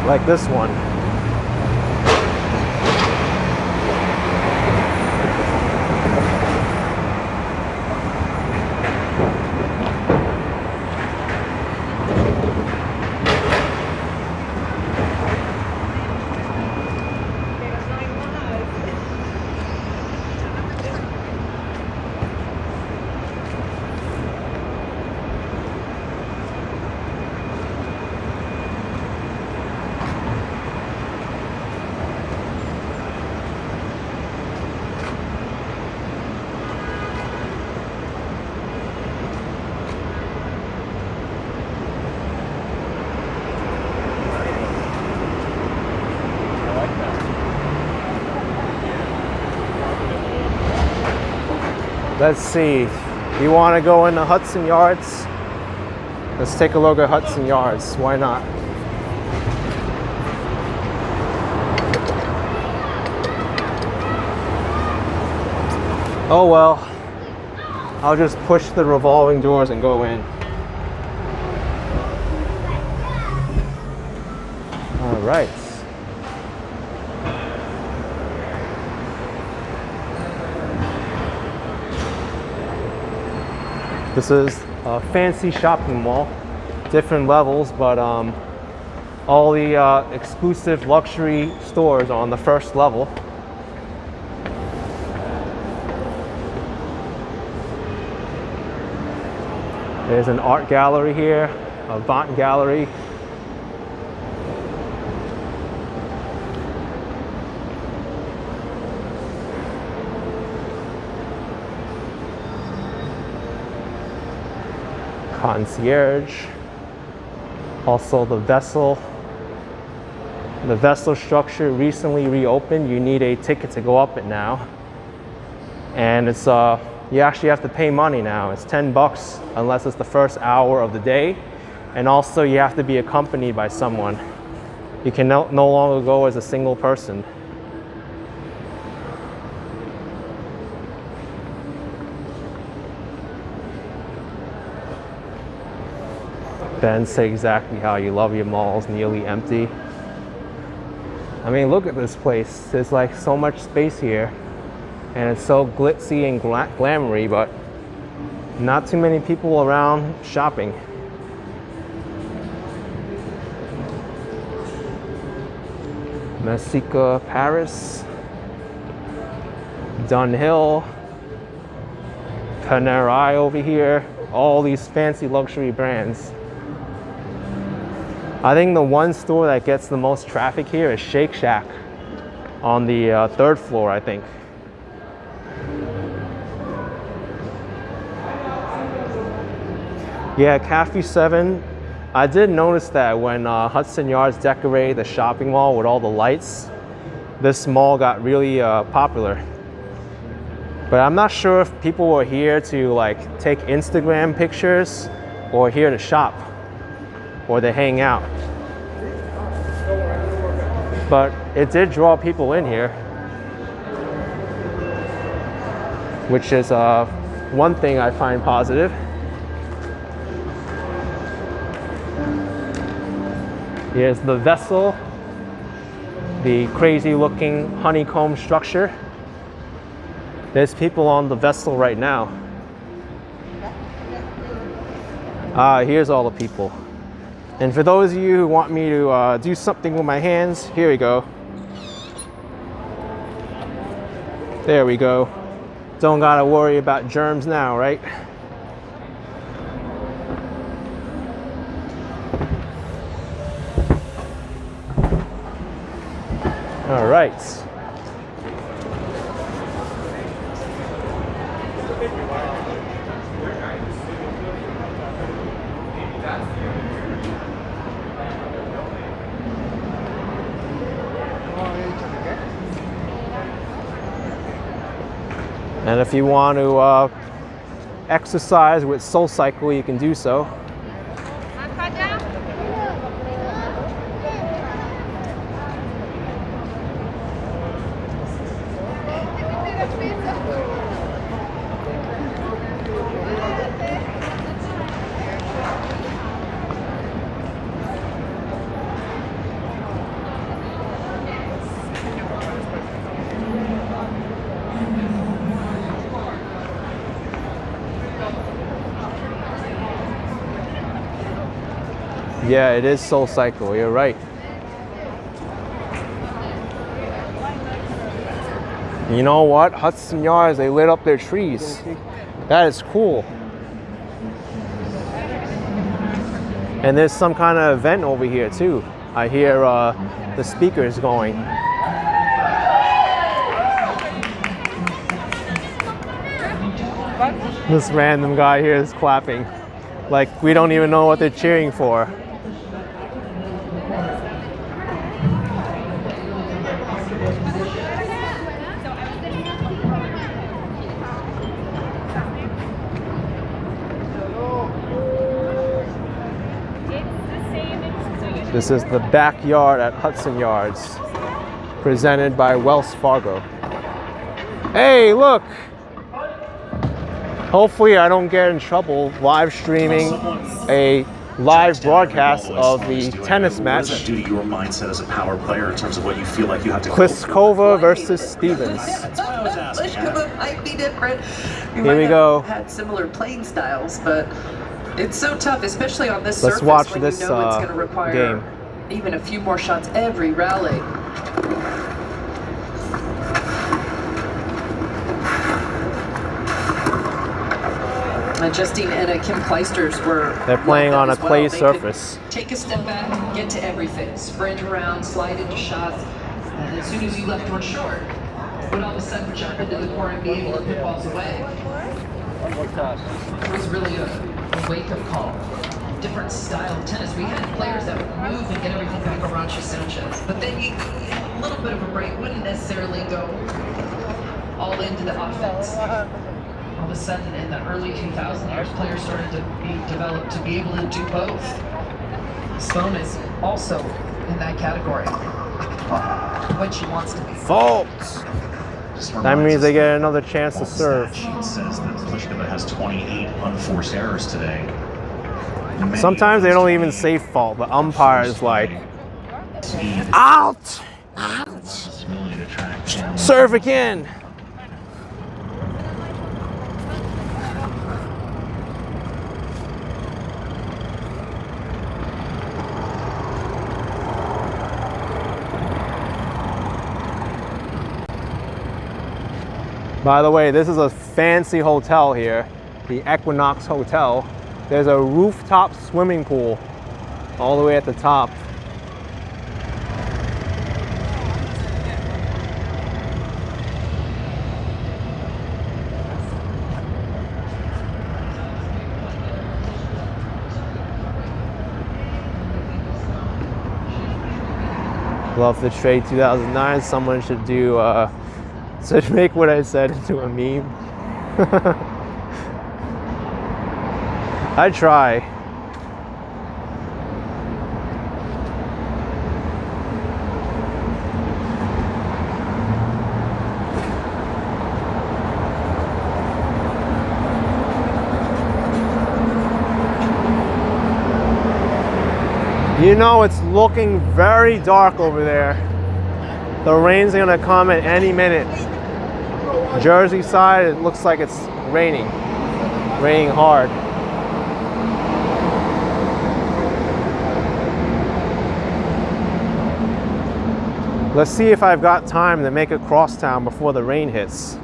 Like this one. Let's see, you want to go into Hudson Yards? Let's take a look at Hudson Yards, why not? Oh well, I'll just push the revolving doors and go in. All right. This is a fancy shopping mall, different levels, but all the exclusive luxury stores are on the first level. There's an art gallery here, Avant Gallery. Concierge, also the vessel structure recently reopened. You need a ticket to go up it now, and it's you actually have to pay money now. It's $10 unless it's the first hour of the day, and also you have to be accompanied by someone. You can no longer go as a single person. Ben, say exactly how you love your malls nearly empty. I mean, look at this place. There's like so much space here, and it's so glitzy and glamoury, but not too many people around shopping. Messica, Paris, Dunhill, Panerai over here, all these fancy luxury brands. I think the one store that gets the most traffic here is Shake Shack on the third floor, I think. Yeah, Cafe 7. I did notice that when Hudson Yards decorated the shopping mall with all the lights, this mall got really popular. But I'm not sure if people were here to like take Instagram pictures or here to shop or to hang out. But it did draw people in here. which is one thing I find positive. Here's the vessel, the crazy looking honeycomb structure. There's people on the vessel right now. Here's all the people. And for those of you who want me to do something with my hands, here we go. There we go. Don't gotta worry about germs now, right? All right. And if you want to exercise with SoulCycle, you can do so. Yeah, it is SoulCycle, you're right. You know what? Hudson Yards, they lit up their trees. That is cool. And there's some kind of event over here too. I hear the speakers going. This random guy here is clapping. Like we don't even know what they're cheering for. This is the backyard at Hudson Yards, presented by Wells Fargo. Hey, look! Hopefully I don't get in trouble live streaming a live broadcast of the tennis match. What does that do to your mindset as a power player in terms of what you feel like you have to Pliskova versus Stevens. Pliskova might be different. Here we go. Had similar playing styles, but it's so tough, especially on this Let's surface watch when this you know it's going to require game. even a few more shots every rally. Justine and Kim Kleisters were. They're playing on a clay They surface. could take a step back, get to everything, sprint around, slide into shots, and as soon as you left one short, would all of a sudden jump into the court and be able to put balls away. It was really a wake-up call. Different style of tennis. We had players that would move and get everything back around Sanchez, but then you had a little bit of a break, wouldn't necessarily go all into the offense. All of a sudden, in the early 2000 years, players started to be developed to be able to do both. Sloane is also in that category when she wants to be. Fault! That means they get another chance to serve. She says that Pliskova has 28 unforced errors today. Sometimes they don't even say fault. The umpire is like, out! Out! Serve again! By the way, this is a fancy hotel here, the Equinox Hotel. There's a rooftop swimming pool all the way at the top. Love the Trade 2009. Someone should do, should make what I said into a meme. I try. You know, it's looking very dark over there. The rain's gonna come at any minute. Jersey side, it looks like it's raining hard. Let's see if I've got time to make it cross town before the rain hits.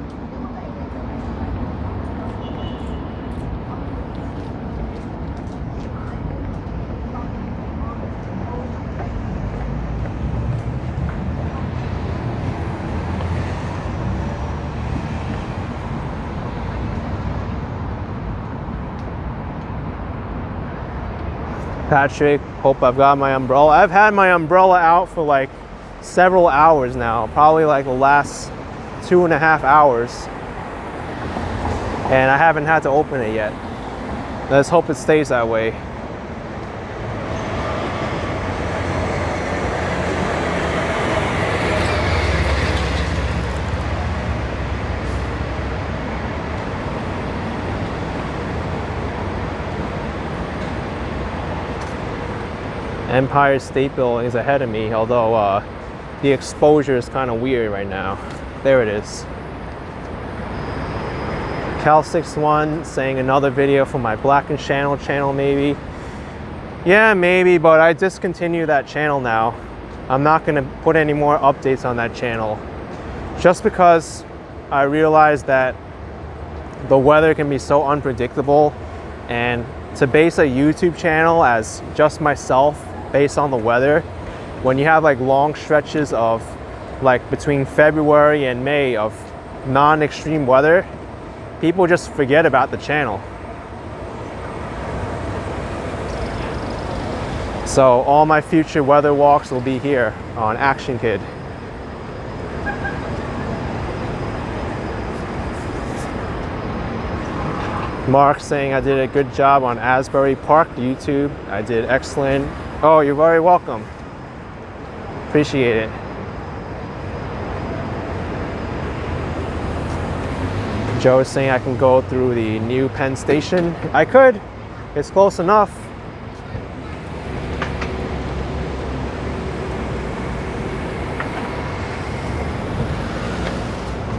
Patrick, hope I've got my umbrella. I've had my umbrella out for like several hours now, probably like the last 2.5 hours, and I haven't had to open it yet. Let's hope it stays that way. Empire State Building is ahead of me, although the exposure is kind of weird right now. There it is. Cal61 saying another video for my Black and channel maybe. Yeah, maybe, but I discontinued that channel now. I'm not going to put any more updates on that channel. Just because I realized that the weather can be so unpredictable, and to base a YouTube channel as just myself based on the weather, when you have like long stretches of like between February and May of non-extreme weather, people just forget about the channel. So all my future weather walks will be here on Action Kid. Mark saying I did a good job on Asbury Park YouTube. I did excellent. Oh, you're very welcome. Appreciate it. Joe is saying I can go through the new Penn station. I could. It's close enough.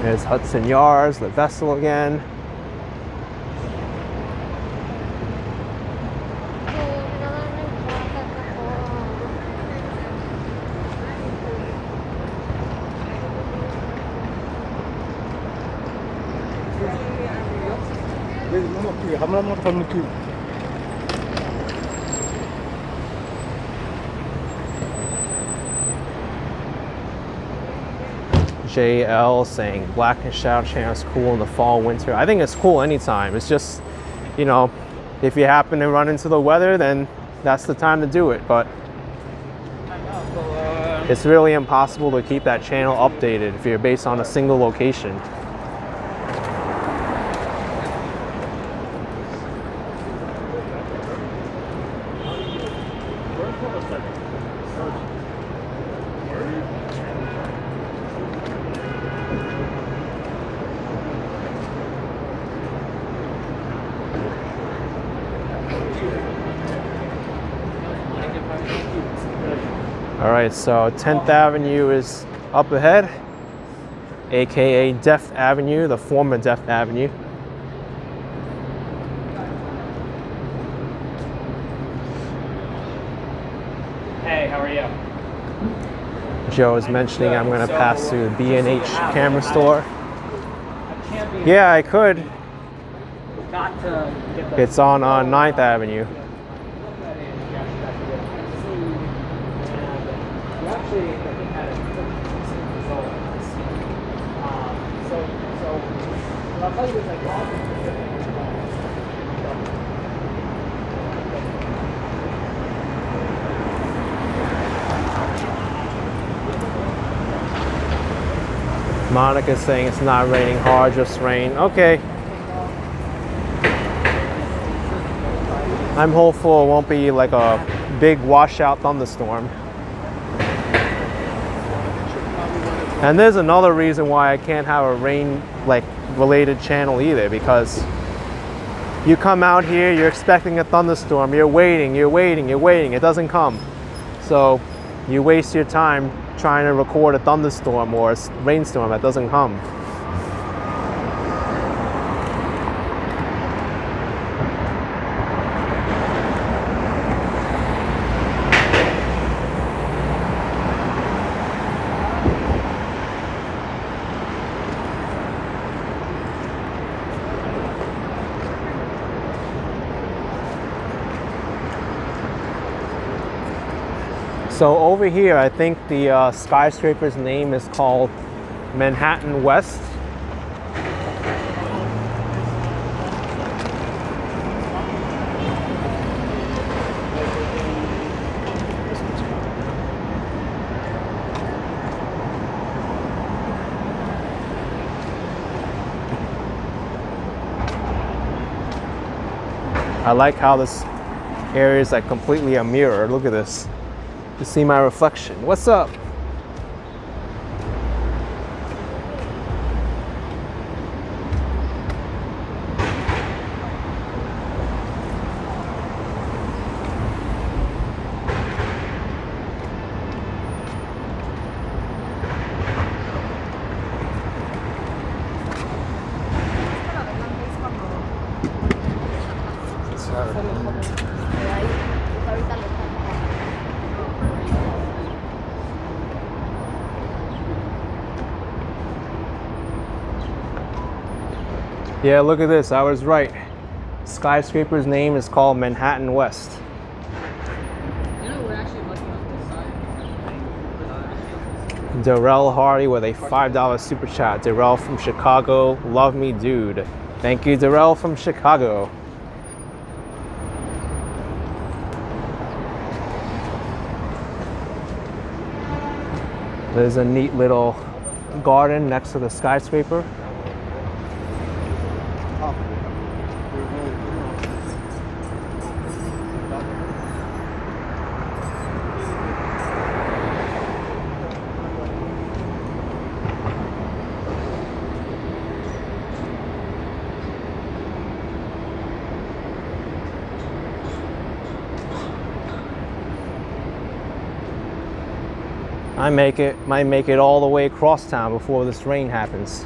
There's Hudson Yards, the vessel again. JL saying Black and Shadow channel is cool in the fall, winter. I think it's cool anytime. It's just, you know, if you happen to run into the weather, then that's the time to do it. But it's really impossible to keep that channel updated if you're based on a single location. All right, so 10th Avenue is up ahead, aka Death Avenue, the former Death Avenue. Hey, how are you? Joe is mentioning I'm going to pass through the B&H camera store. Yeah, I could. It's on 9th Avenue. Monica's saying it's not raining hard, just rain. Okay. I'm hopeful it won't be like a big washout thunderstorm. And there's another reason why I can't have a rain like related channel either, because you come out here, you're expecting a thunderstorm, you're waiting, it doesn't come. So you waste your time trying to record a thunderstorm or a rainstorm that doesn't come. So over here, I think the skyscraper's name is called Manhattan West. I like how this area is like completely a mirror. Look at this. To see my reflection. What's up? Yeah, look at this. I was right. Skyscraper's name is called Manhattan West. You know, we're actually looking on this side. Darrell Hardy with a $5 super chat. Darrell from Chicago. Love me, dude. Thank you, Darrell from Chicago. There's a neat little garden next to the skyscraper. I might make it all the way across town before this rain happens.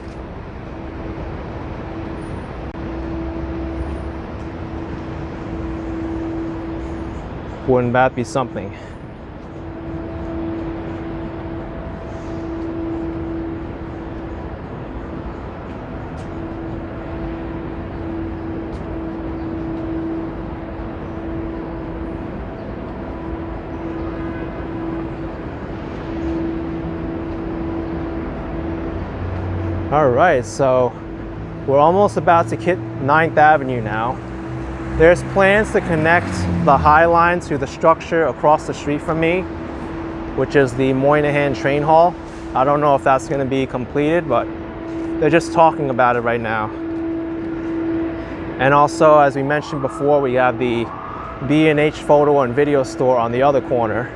Wouldn't that be something? All right, so we're almost about to hit 9th Avenue now. There's plans to connect the High Line to the structure across the street from me, which is the Moynihan train hall. I don't know if that's going to be completed, but they're just talking about it right now. And also, as we mentioned before, we have the B&H photo and video store on the other corner.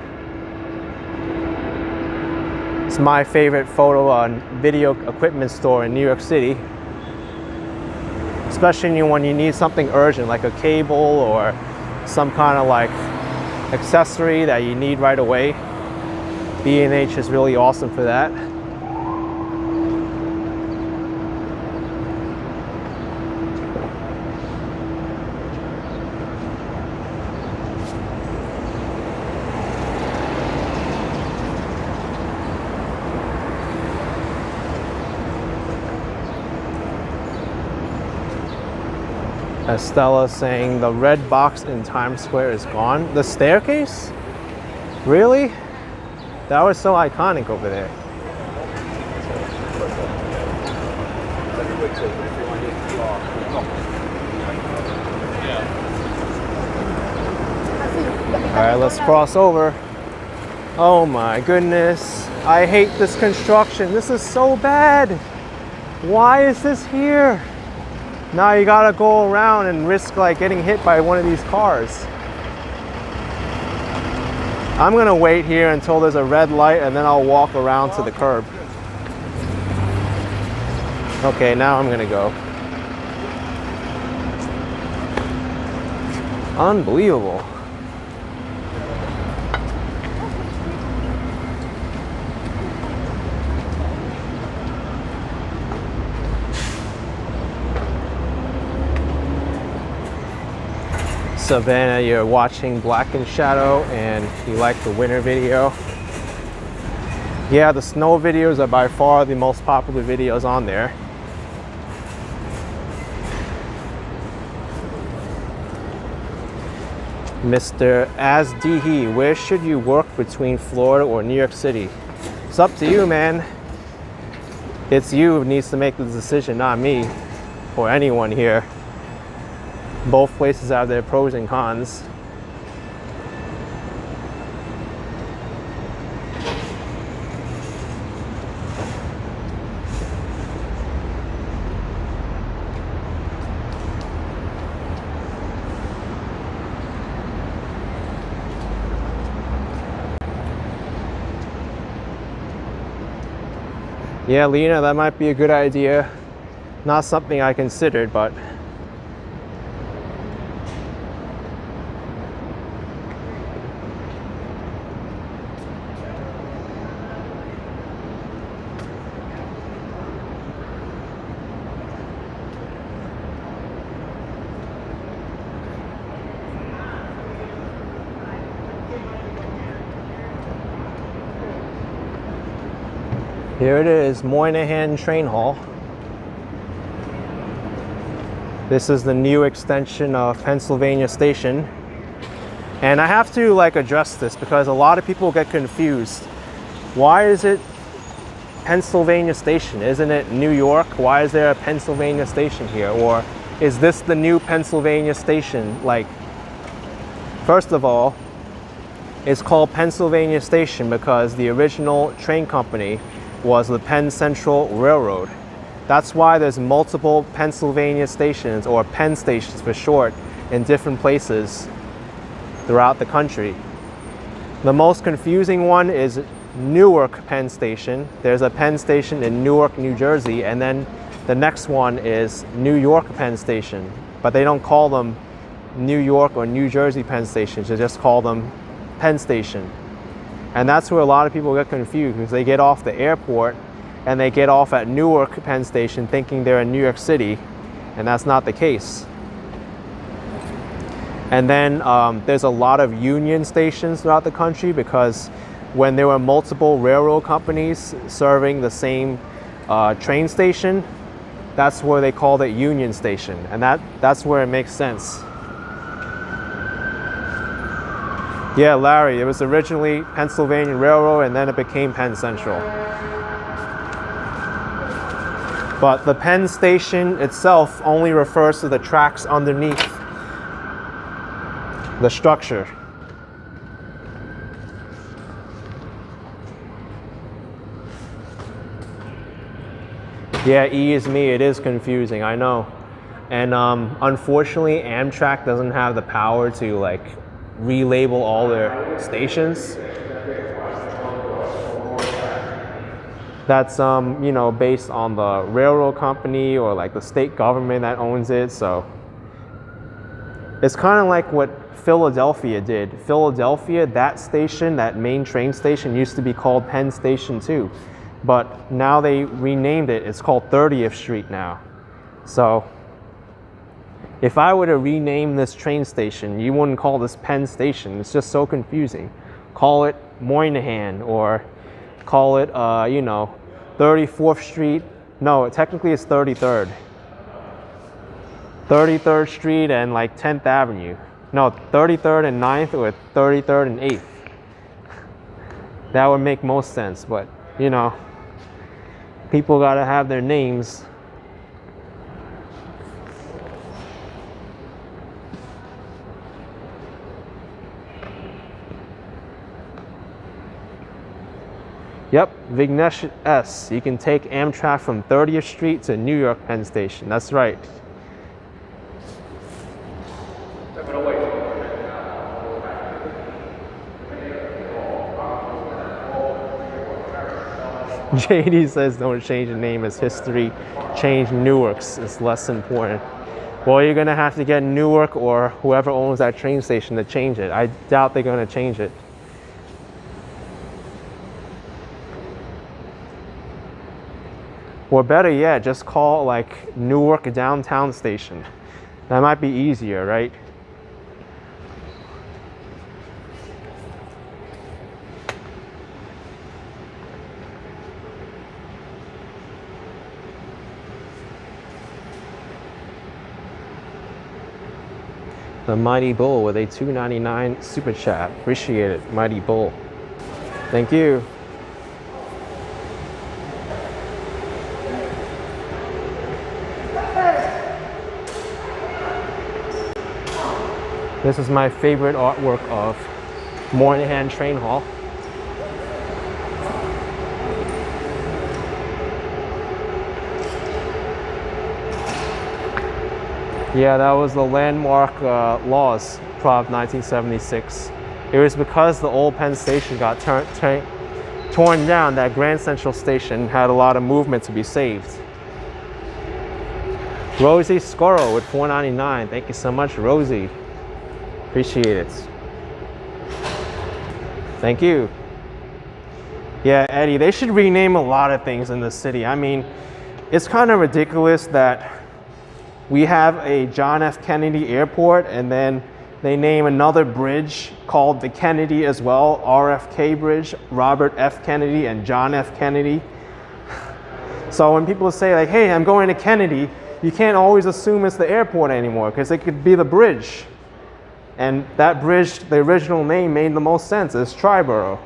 It's my favorite photo and video equipment store in New York City. Especially when you need something urgent, like a cable or some kind of like accessory that you need right away. B&H is really awesome for that. Estella saying the red box in Times Square is gone. The staircase? Really? That was so iconic over there. All right, let's cross over. Oh my goodness. I hate this construction. This is so bad. Why is this here? Now you gotta go around and risk like getting hit by one of these cars. I'm gonna wait here until there's a red light and then I'll walk around to the curb. Okay, now I'm gonna go. Unbelievable. Savannah, you're watching Black in Shadow and you like the winter video. Yeah, the snow videos are by far the most popular videos on there. Mr. Asdihi, where should you work between Florida or New York City? It's up to you, man. It's you who needs to make the decision, not me or anyone here. Both places have their pros and cons. Yeah, Lena, that might be a good idea. Not something I considered, but here it is, Moynihan Train Hall. This is the new extension of Pennsylvania Station. And I have to address this because a lot of people get confused. Why is it Pennsylvania Station? Isn't it New York? Why is there a Pennsylvania Station here? Or is this the new Pennsylvania Station? First of all, it's called Pennsylvania Station because the original train company was the Penn Central Railroad. That's why there's multiple Pennsylvania stations, or Penn stations for short, in different places throughout the country. The most confusing one is Newark Penn Station. There's a Penn Station in Newark, New Jersey, and then the next one is New York Penn Station. But they don't call them New York or New Jersey Penn Stations, they just call them Penn Station. And that's where a lot of people get confused, because they get off the airport and they get off at Newark Penn Station thinking they're in New York City, and that's not the case. And then there's a lot of Union stations throughout the country, because when there were multiple railroad companies serving the same train station, that's where they called it Union Station, and that's where it makes sense. Yeah, Larry, it was originally Pennsylvania Railroad and then it became Penn Central. But the Penn Station itself only refers to the tracks underneath the structure. Yeah, E is me, it is confusing, I know. And unfortunately, Amtrak doesn't have the power to relabel all their stations. That's based on the railroad company or the state government that owns it. So it's kind of like what Philadelphia did. Philadelphia, that station, that main train station, used to be called Penn Station too, but now they renamed it. It's called 30th Street now. So if I were to rename this train station, you wouldn't call this Penn Station. It's just so confusing. Call it Moynihan, or call it, 34th Street. No, technically it's 33rd. 33rd Street and 10th Avenue. No, 33rd and 9th, or 33rd and 8th. That would make most sense, but people gotta have their names. Yep, Vignesh S. You can take Amtrak from 30th Street to New York Penn Station. That's right. JD says don't change the name, it's history. Change Newark's, it's less important. Well, you're gonna have to get Newark or whoever owns that train station to change it. I doubt they're gonna change it. Or better yet, just call Newark Downtown Station. That might be easier, right? The Mighty Bull with a $2.99 super chat. Appreciate it, Mighty Bull. Thank you. This is my favorite artwork of Moynihan Train Hall. Yeah, that was the landmark laws, Prov 1976. It was because the old Penn Station got torn down that Grand Central Station had a lot of movement to be saved. Rosie Scoro with $4.99. Thank you so much, Rosie. Appreciate it. Thank you. Yeah, Eddie, they should rename a lot of things in the city. I mean, it's kind of ridiculous that we have a John F. Kennedy Airport and then they name another bridge called the Kennedy as well, RFK Bridge, Robert F. Kennedy and John F. Kennedy. So when people say like, hey, I'm going to Kennedy, you can't always assume it's the airport anymore because it could be the bridge. And that bridge, the original name made the most sense. It's Triborough.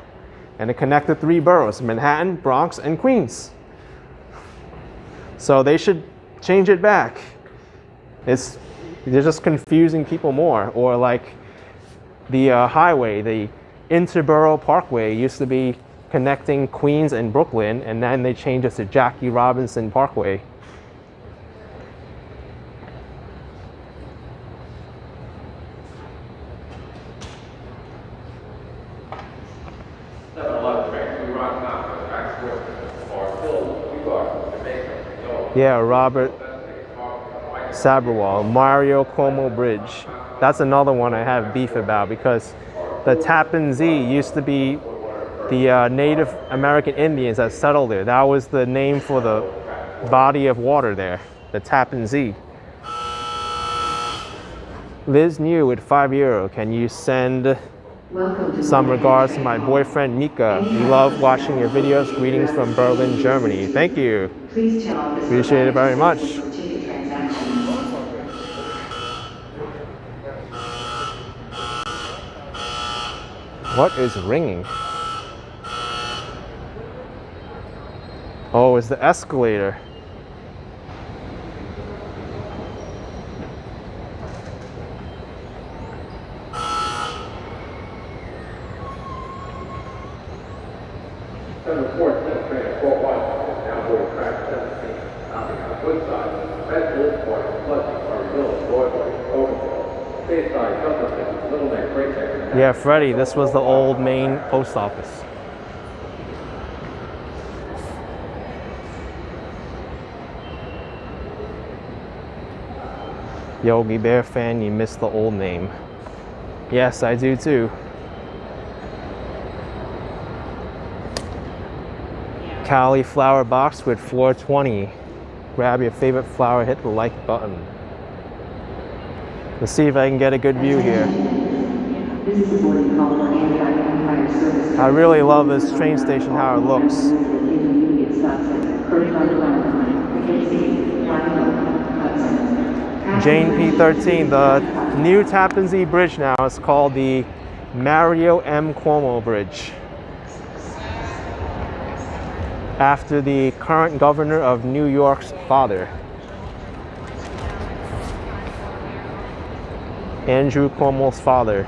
And it connected 3 boroughs, Manhattan, Bronx, and Queens. So they should change it back. They're just confusing people more. Or like the highway, the Interborough Parkway used to be connecting Queens and Brooklyn, and then they changed it to Jackie Robinson Parkway. Yeah, Robert Sabrawal, Mario Cuomo Bridge. That's another one I have beef about because the Tappan Zee used to be the Native American Indians that settled there. That was the name for the body of water there, the Tappan Zee. Liz New with €5. Can you send some regards to my boyfriend Mika? We love watching your videos. Greetings from Berlin, Germany. Thank you. Appreciate it very much. What is ringing? Oh, it's the escalator. Yeah, Freddie, this was the old main post office. Yogi Bear fan, you missed the old name. Yes, I do too. Cauliflower box with 420. Grab your favorite flower, hit the like button. Let's see if I can get a good view here. I really love this train station, how it looks. Jane P13, the new Tappan Zee Bridge now is called the Mario M. Cuomo Bridge, after the current governor of New York's father, Andrew Cuomo's father.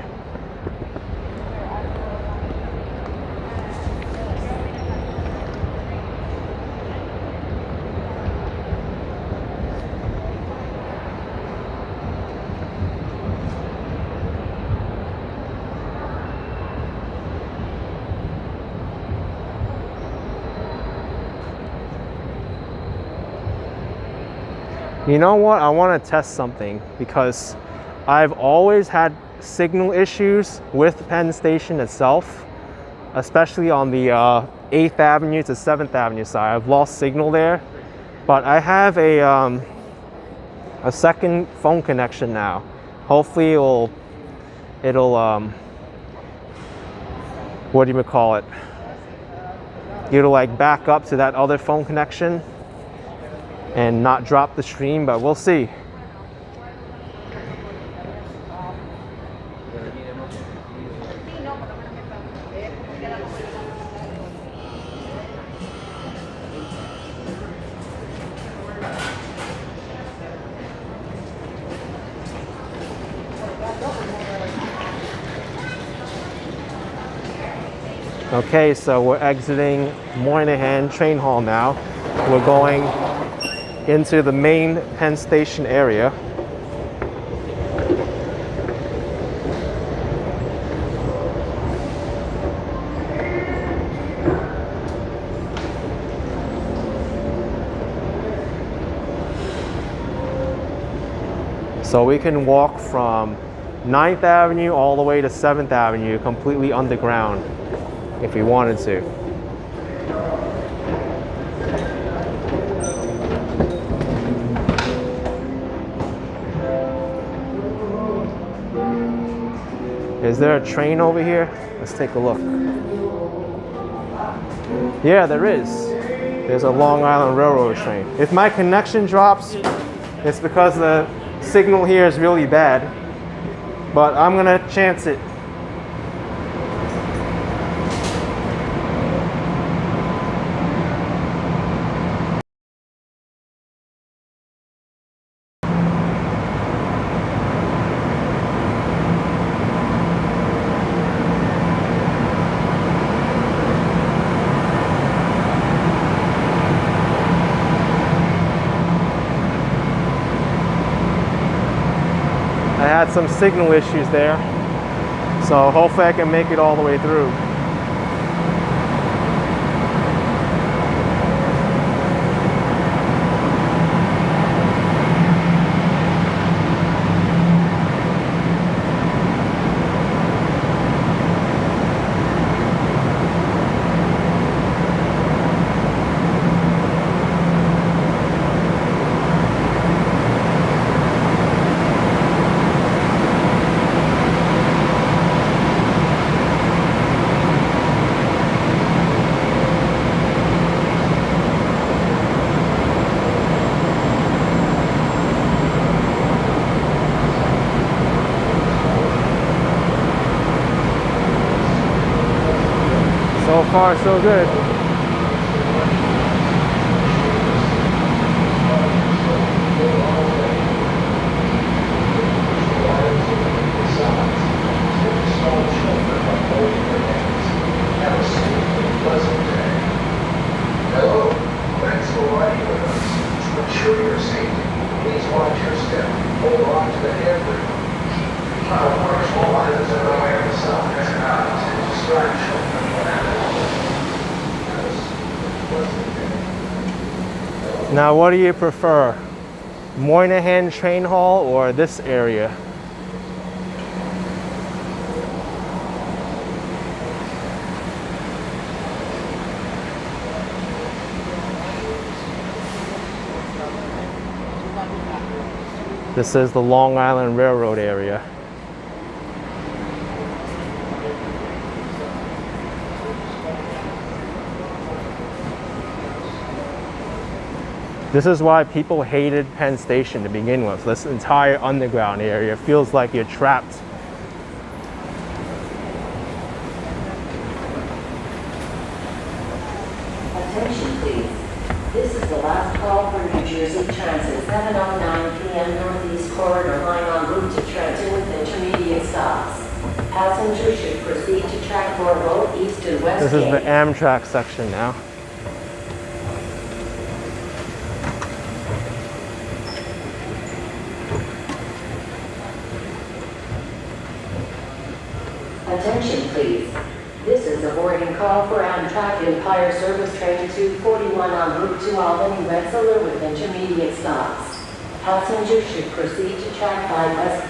You know what? I want to test something because I've always had signal issues with Penn Station itself, especially on the 8th Avenue to 7th Avenue side. I've lost signal there, but I have a second phone connection now. Hopefully it'll what do you call it? It'll like back up to that other phone connection and not drop the stream, but we'll see. Okay, so we're exiting Moynihan train hall now. We're going into the main Penn Station area. So we can walk from 9th Avenue all the way to 7th Avenue completely underground if we wanted to. Is there a train over here? Let's take a look. Yeah, there is. There's a Long Island Railroad train. If my connection drops, it's because the signal here is really bad, but I'm gonna chance it. I had some signal issues there, so hopefully I can make it all the way through. So far, so good. Hello, thanks for riding with us. To ensure your safety, please watch your step. Hold on to the handrail. Keep your personal items away from the side. Distraction. Now, what do you prefer? Moynihan train hall or this area? This is the Long Island Railroad area. This is why people hated Penn Station to begin with. This entire underground area feels like you're trapped. Attention please. This is the last call for New Jersey Transit 7:09 p.m. Northeast Corridor line en route to Trenton with intermediate stops. Passengers should proceed to track 4 both east and west. This is the Amtrak section now. Attention please. This is a boarding call for Amtrak Empire Service Train 241 en route to Albany Rensselaer with intermediate stops. Passengers should proceed to track 5 west.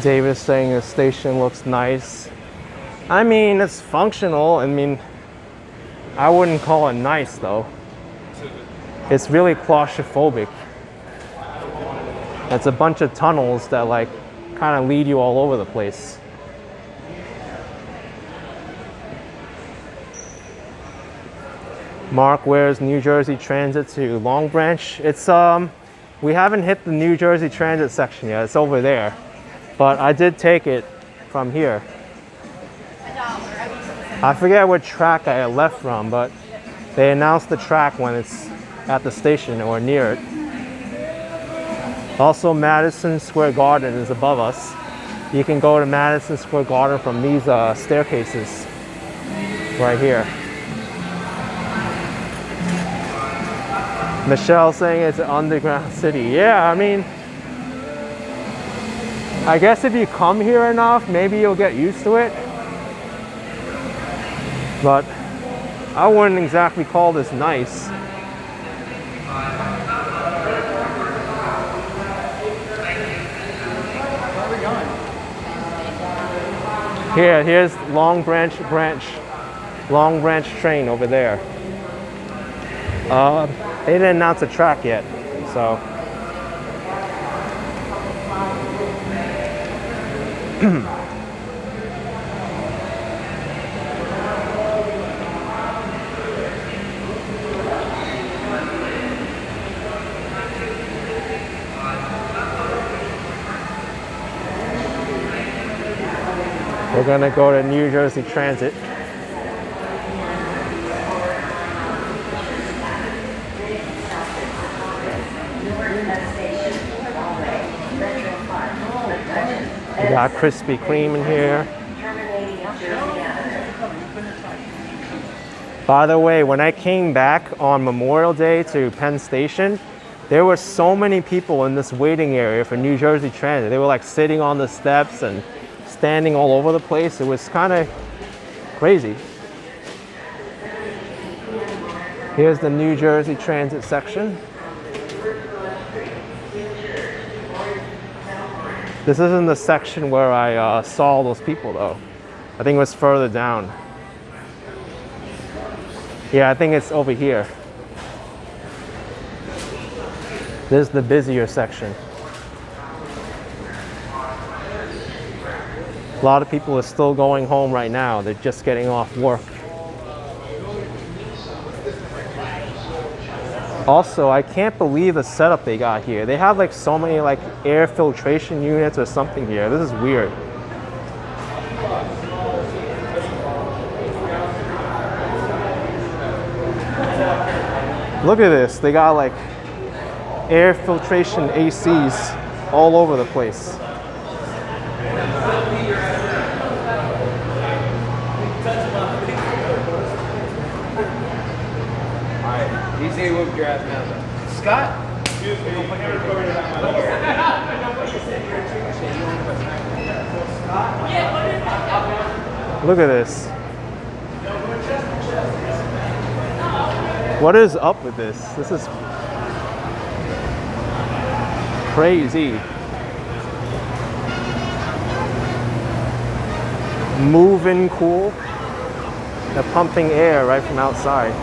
David's saying the station looks nice. I mean, it's functional. I mean, I wouldn't call it nice though. It's really claustrophobic. It's a bunch of tunnels that like kind of lead you all over the place. Mark, where's New Jersey Transit to Long Branch? It's We haven't hit the New Jersey Transit section yet. It's over there. But I did take it from here. I forget what track I left from, but they announce the track when it's at the station or near it. Also, Madison Square Garden is above us. You can go to Madison Square Garden from these staircases right here. Michelle saying it's an underground city. Yeah, I mean, I guess if you come here enough, maybe you'll get used to it. But I wouldn't exactly call this nice. Here's Long Branch train over there. They didn't announce a track yet, so. We're gonna go to New Jersey Transit. We got Krispy Kreme in here. By the way, when I came back on Memorial Day to Penn Station, there were so many people in this waiting area for New Jersey Transit. They were like sitting on the steps and standing all over the place. It was kind of crazy. Here's the New Jersey Transit section. This isn't the section where I saw all those people though. I think it was further down. Yeah, I think it's over here. This is the busier section. A lot of people are still going home right now. They're just getting off work. Also, I can't believe the setup they got here. They have like so many like air filtration units or something here. This is weird. Look at this. They got like air filtration ACs all over the place. Easy, whoop your ass now. Scott? Excuse me. Look at this. What is up with this? This is crazy. Moving cool. They're pumping air right from outside.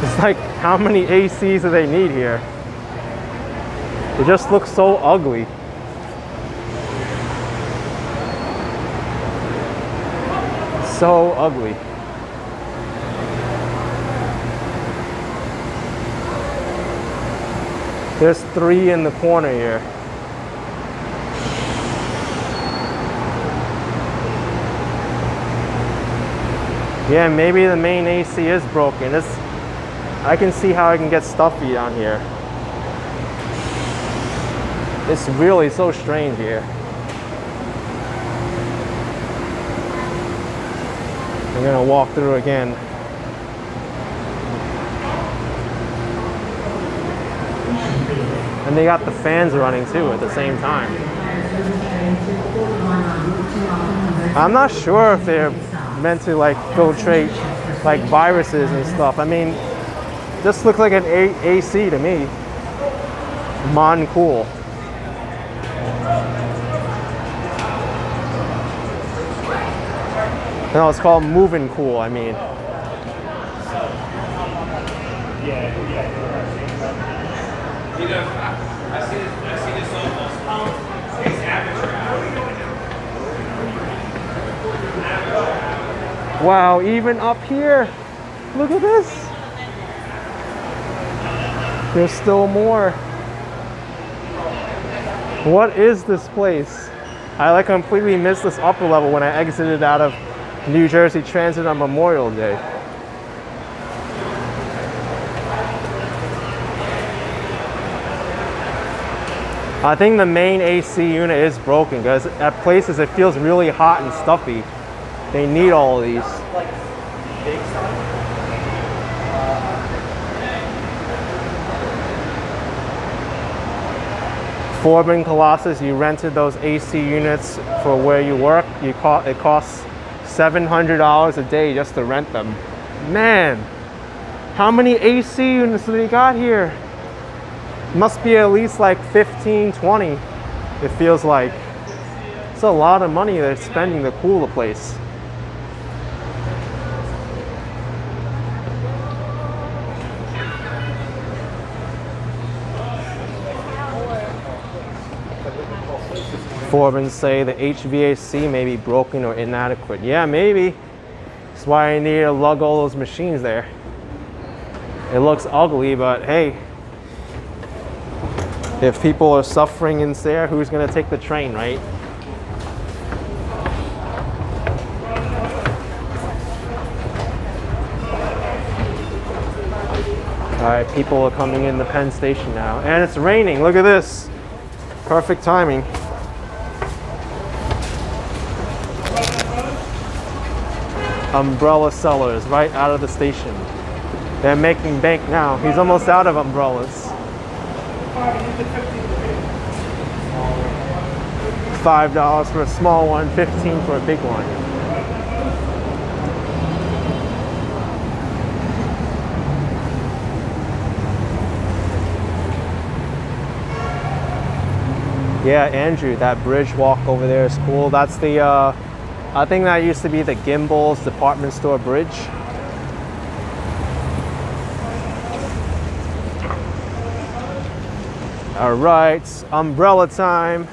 It's like, how many ACs do they need here? It just looks so ugly. So ugly. There's 3 in the corner here. Yeah, maybe the main AC is broken. I can see how I can get stuffy down here. It's really so strange here. I'm gonna walk through again. And they got the fans running too at the same time. I'm not sure if they're meant to like filtrate like viruses and stuff. I mean, this looks like an AC to me. Mon cool. No, it's called moving cool, I mean. Wow, even up here, Look at this. There's still more. What is this place? I like completely missed this upper level when I exited out of New Jersey Transit on Memorial Day. I think the main AC unit is broken because at places it feels really hot and stuffy. They need all of these. Foreman Colossus, you rented those AC units for where you work. It costs $700 a day just to rent them. Man, how many AC units do they got here? Must be at least like 15, 20, it feels like. It's a lot of money they're spending to cool the place. Foremen say the HVAC may be broken or inadequate. Yeah, maybe. That's why I need to lug all those machines there. It looks ugly, but hey, if people are suffering in there, who's gonna take the train, right? All right, people are coming in the Penn Station now, and it's raining. Look at this. Perfect timing. Umbrella sellers right out of the station. They're making bank now. He's almost out of umbrellas. $5 for a small one, $15 for a big one. Yeah, Andrew, that bridge walk over there is cool. That's the, I think that used to be the Gimbel's department store bridge. All right, umbrella time.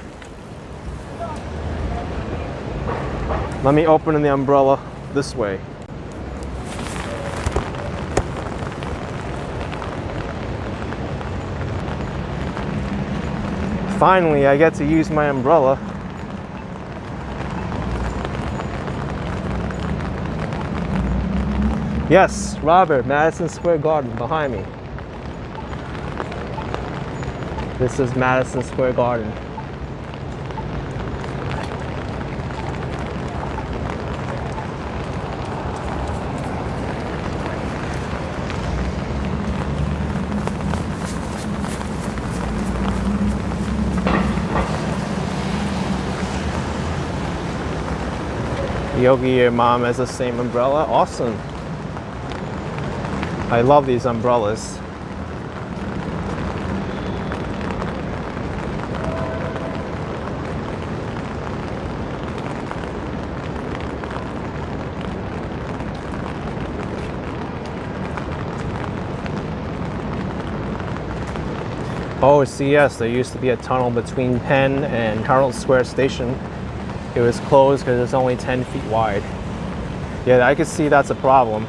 Let me open the umbrella this way. Finally, I get to use my umbrella. Yes, Robert, Madison Square Garden behind me. This is Madison Square Garden. Yogi, your mom has the same umbrella. Awesome. I love these umbrellas. Oh, see, yes, there used to be a tunnel between Penn and Herald Square Station. It was closed because it's only 10 feet wide. Yeah, I could see that's a problem.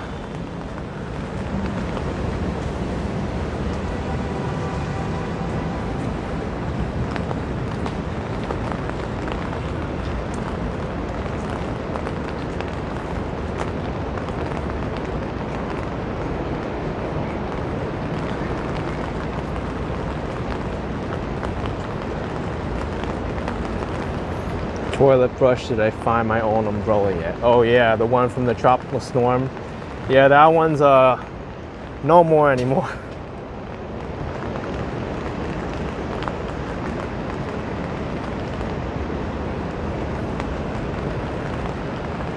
Toilet brush, did I find my own umbrella yet? Oh yeah, the one from the tropical storm. Yeah, that one's no more anymore.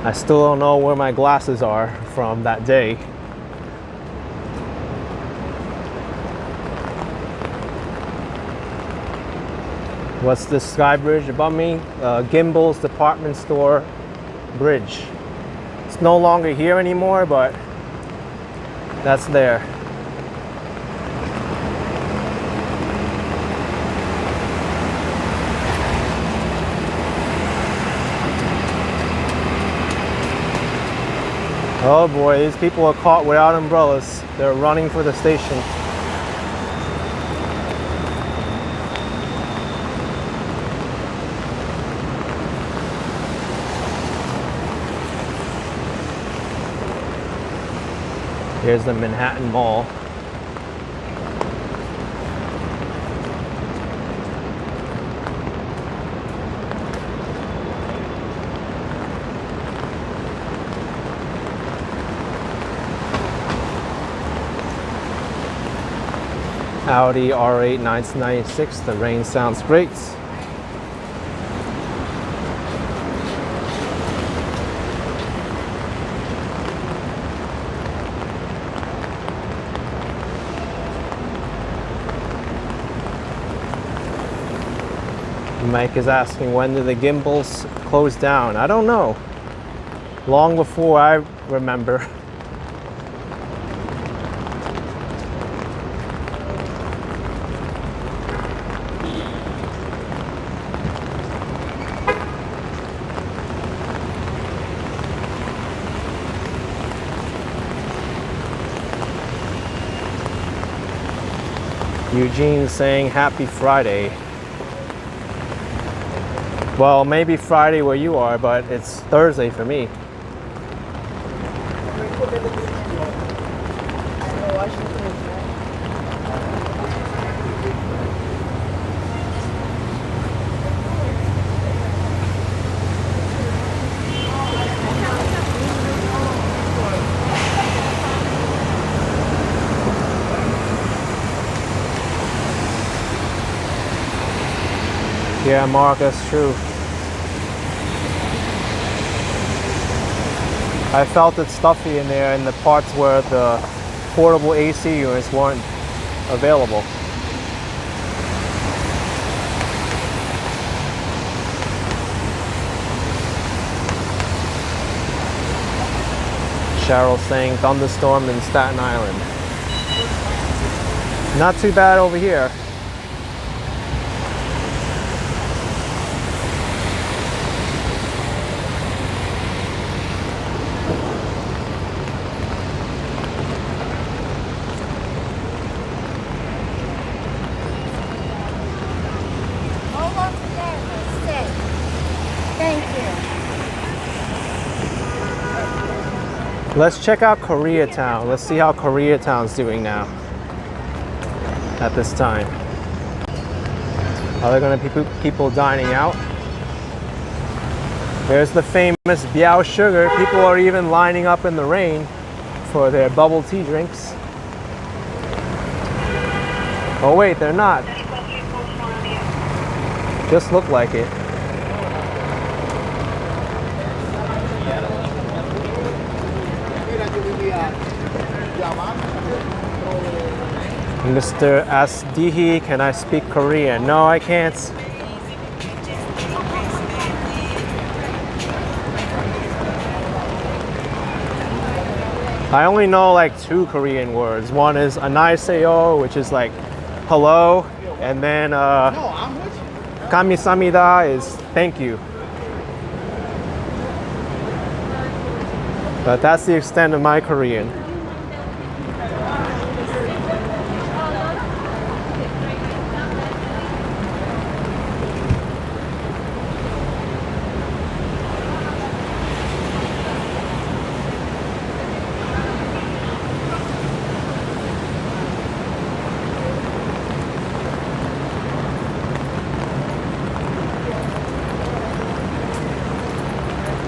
I still don't know where my glasses are from that day. What's this sky bridge above me? Gimbel's department store bridge. It's no longer here anymore, but that's there. Oh boy, these people are caught without umbrellas. They're running for the station. Here's the Manhattan Mall. Audi R8 1996. The rain sounds great. Mike is asking, when did the gimbals close down? I don't know. Long before I remember. Eugene saying happy Friday. Well, maybe Friday where you are, but it's Thursday for me. Yeah, Mark, that's true. I felt it stuffy in there in the parts where the portable AC units weren't available. Cheryl saying thunderstorm in Staten Island. Not too bad over here. Let's check out Koreatown. Let's see how Koreatown's doing now at this time. Are there going to be people dining out? There's the famous Biao Sugar. People are even lining up in the rain for their bubble tea drinks. Oh wait, they're not. Just look like it. Mr. Asdihi, can I speak Korean? No, I can't. I only know like 2 Korean words. One is 안녕하세요, which is like hello, and then 감사합니다 is thank you. But that's the extent of my Korean.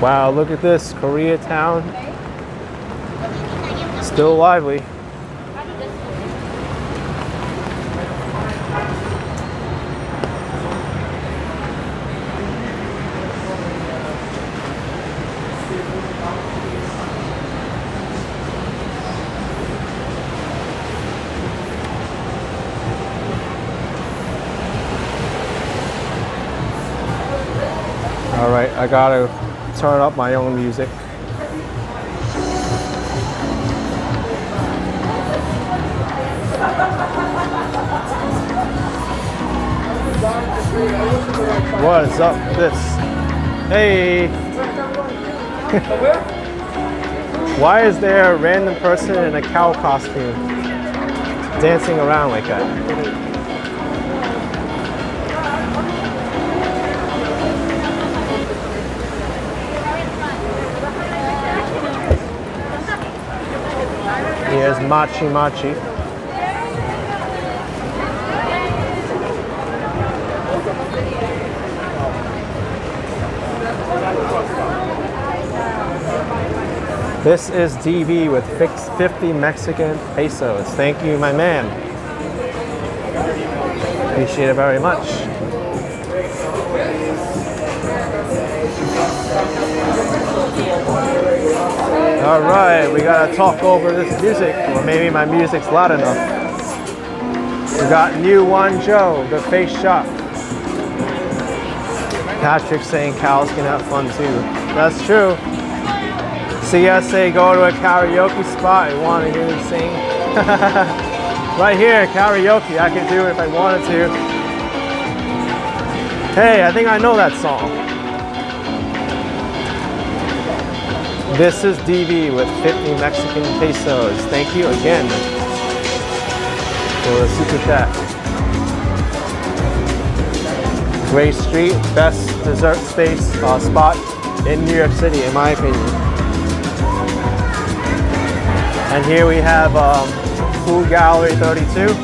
Wow, look at this, Koreatown. Still lively. All right, I gotta turn up my own music. What is up with this? Hey! Why is there a random person in a cow costume dancing around like that? Here's Machi Machi. This is DV with 50 Mexican pesos. Thank you, my man. Appreciate it very much. All right, we gotta talk over this music, or maybe my music's loud enough. We got New One Joe, the face shop. Patrick saying cows can have fun too. That's true. CSA, go to a karaoke spot and want to hear me sing. Right here, karaoke. I could do it if I wanted to. Hey, I think I know that song. This is DV with 50 Mexican pesos. Thank you again for the super chat. Gray Street, best dessert space spot in New York City, in my opinion. And here we have Food Gallery 32.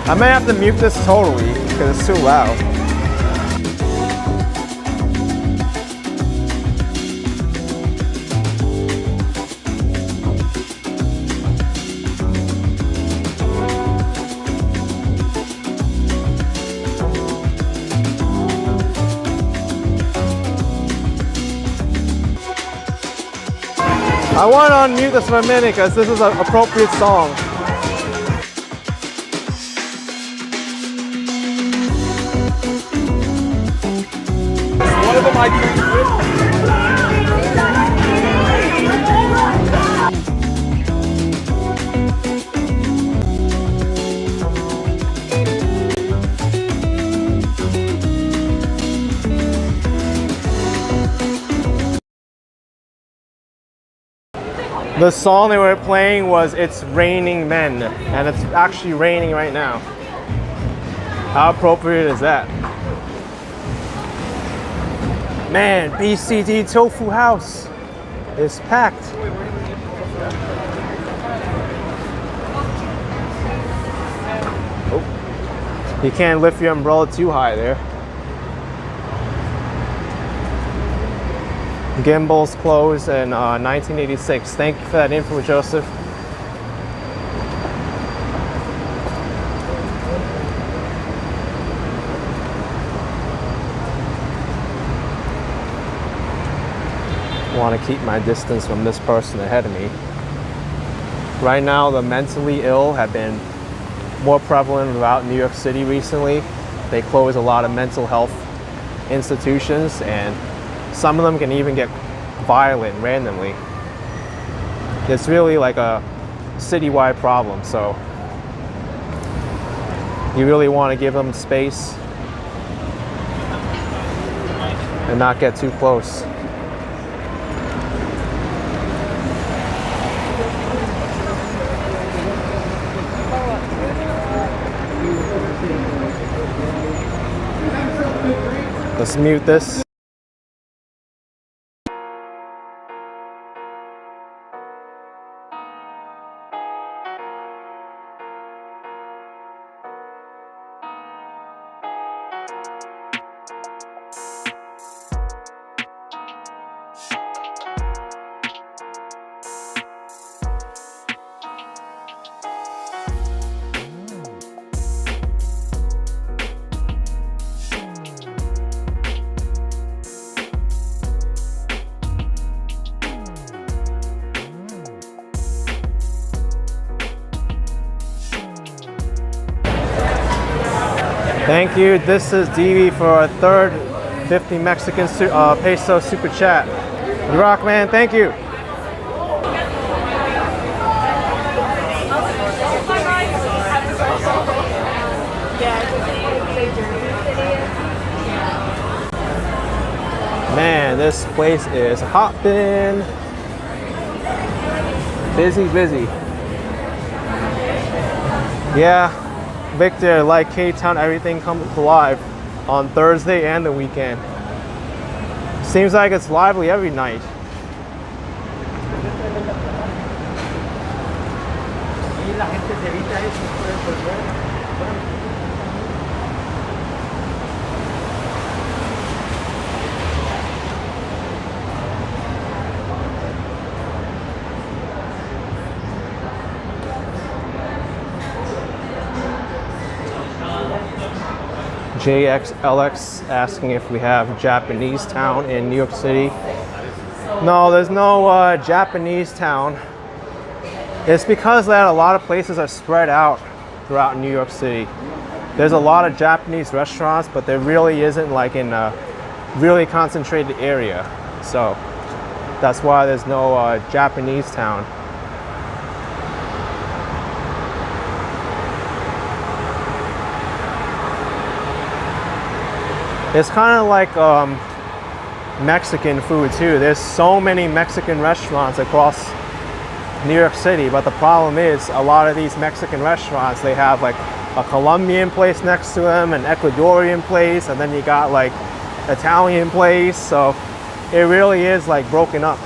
I may have to mute this totally because it's too loud. I want to unmute this for a minute because this is an appropriate song. One of them I drink The song they were playing was It's Raining Men, and it's actually raining right now. How appropriate is that? Man, BCD Tofu House is packed. Oh, you can't lift your umbrella too high there. Gimbals closed in 1986. Thank you for that info, Joseph. I want to keep my distance from this person ahead of me. Right now, the mentally ill have been more prevalent throughout New York City recently. They close a lot of mental health institutions, and some of them can even get violent randomly. It's really like a citywide problem, so you really want to give them space and not get too close. Let's mute this. Thank you. This is DV for a third 50 Mexican peso super chat. You rock, man. Thank you. Man, this place is hopping. Busy, busy. Yeah, Victor, like K-Town, everything comes alive on Thursday and the weekend. Seems like it's lively every night. Y la gente se evita eso, pues bueno. JXLX asking if we have Japanese Town in New York City. No, there's no Japanese Town. It's because that a lot of places are spread out throughout New York City. There's a lot of Japanese restaurants, but there really isn't like in a really concentrated area. So that's why there's no Japanese Town. It's kind of like Mexican food too. There's so many Mexican restaurants across New York City, but the problem is a lot of these Mexican restaurants, they have like a Colombian place next to them, an Ecuadorian place, and then you got like Italian place. So it really is like broken up.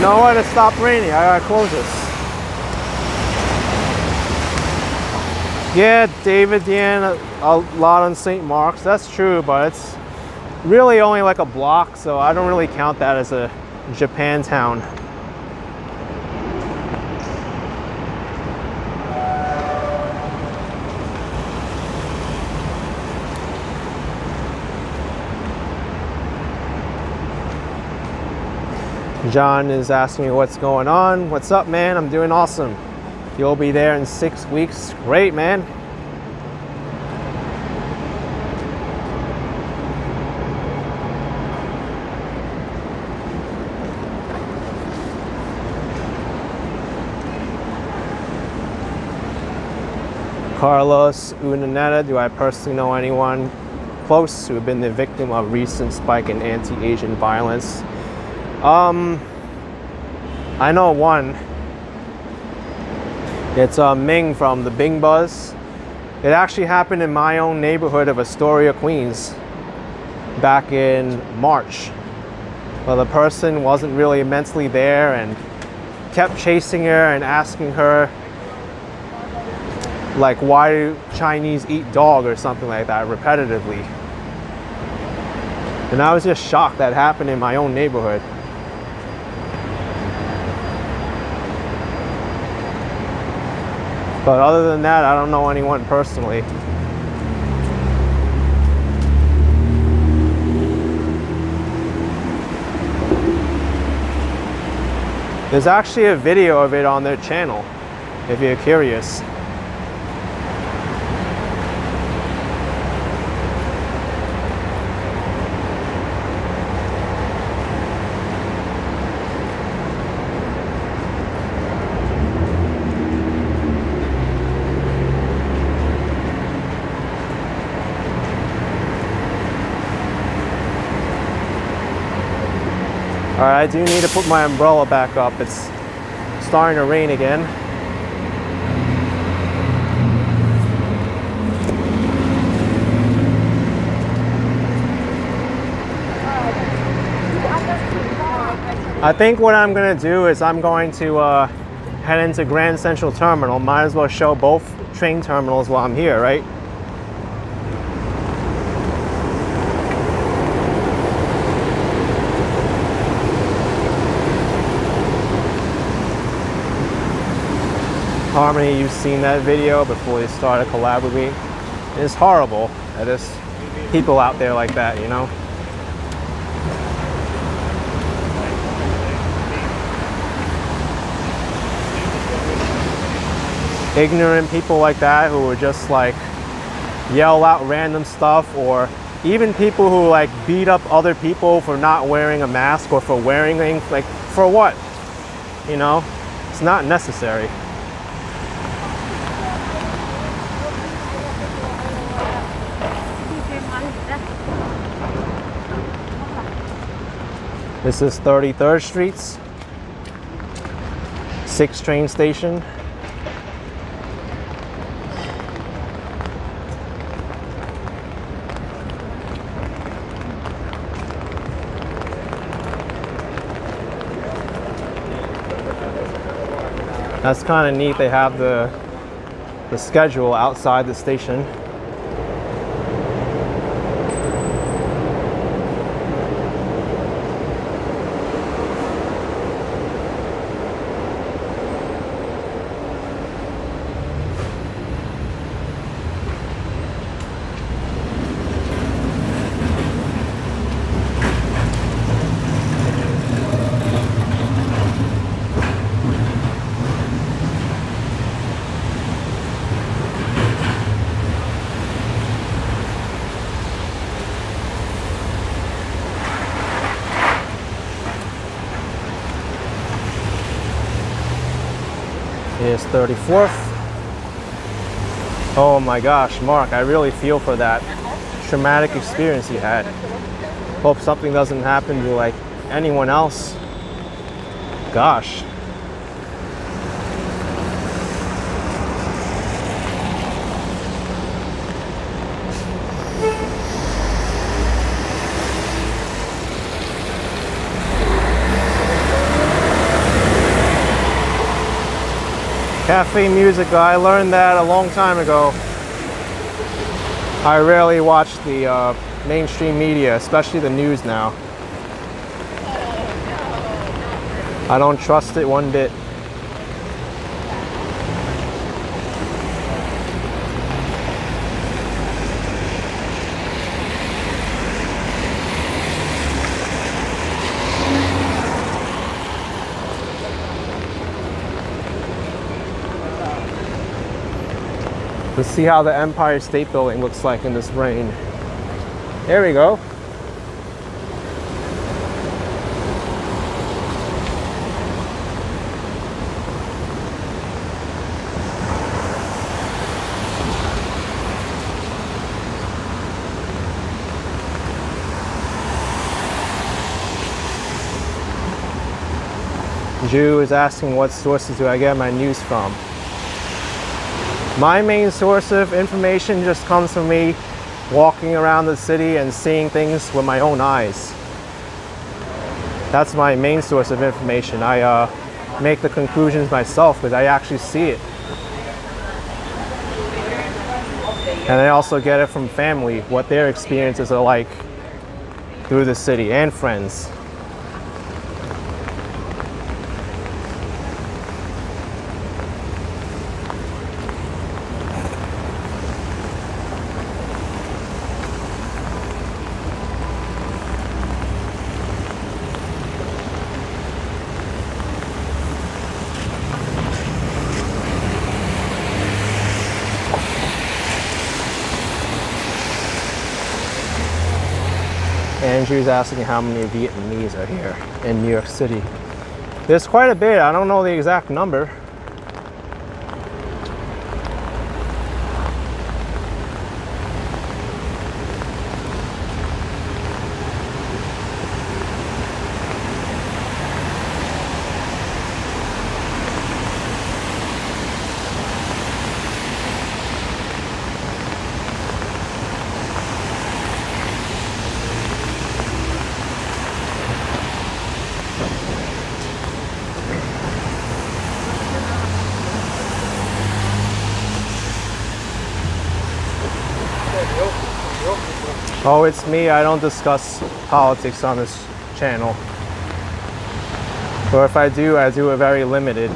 Nowhere to stop raining. I gotta close this. Yeah, David, Deanne, a lot on St. Mark's. That's true, but it's really only like a block, so I don't really count that as a Japantown. John is asking me what's going on. What's up, man? I'm doing awesome. You'll be there in 6 weeks. Great, man. Carlos Unaneta, do I personally know anyone close who have been the victim of recent spike in anti-Asian violence? I know one. It's Ming from the Bing Buzz. It actually happened in my own neighborhood of Astoria, Queens, back in March. Well, the person wasn't really mentally there and kept chasing her and asking her, like, why do Chinese eat dog or something like that repetitively. And I was just shocked that happened in my own neighborhood. But other than that, I don't know anyone personally. There's actually a video of it on their channel, if you're curious. All right, I do need to put my umbrella back up. It's starting to rain again. I think what I'm gonna do is I'm going to head into Grand Central Terminal. Might as well show both train terminals while I'm here, right? Harmony, you've seen that video before they started a collab with me. It's horrible that there's people out there like that, you know? Ignorant people like that who would just like yell out random stuff, or even people who like beat up other people for not wearing a mask or for wearing things, like for what? You know? it's not necessary. This is 33rd Street's 6th train station. That's kind of neat. They have the schedule outside the station. Here's 34th. Oh my gosh, Mark, I really feel for that traumatic experience you had. Hope something doesn't happen to like anyone else. Gosh. Cafe music, I learned that a long time ago. I rarely watch the mainstream media, especially the news now. I don't trust it one bit. Let's see how the Empire State Building looks like in this rain. There we go. Jew is asking what sources do I get my news from. My main source of information just comes from me walking around the city and seeing things with my own eyes. That's my main source of information. I make the conclusions myself because I actually see it. And I also get it from family, what their experiences are like through the city, and friends. Andrew's asking how many Vietnamese are here in New York City. There's quite a bit. I don't know the exact number. Oh, it's me. I don't discuss politics on this channel. Or if I do it very limited.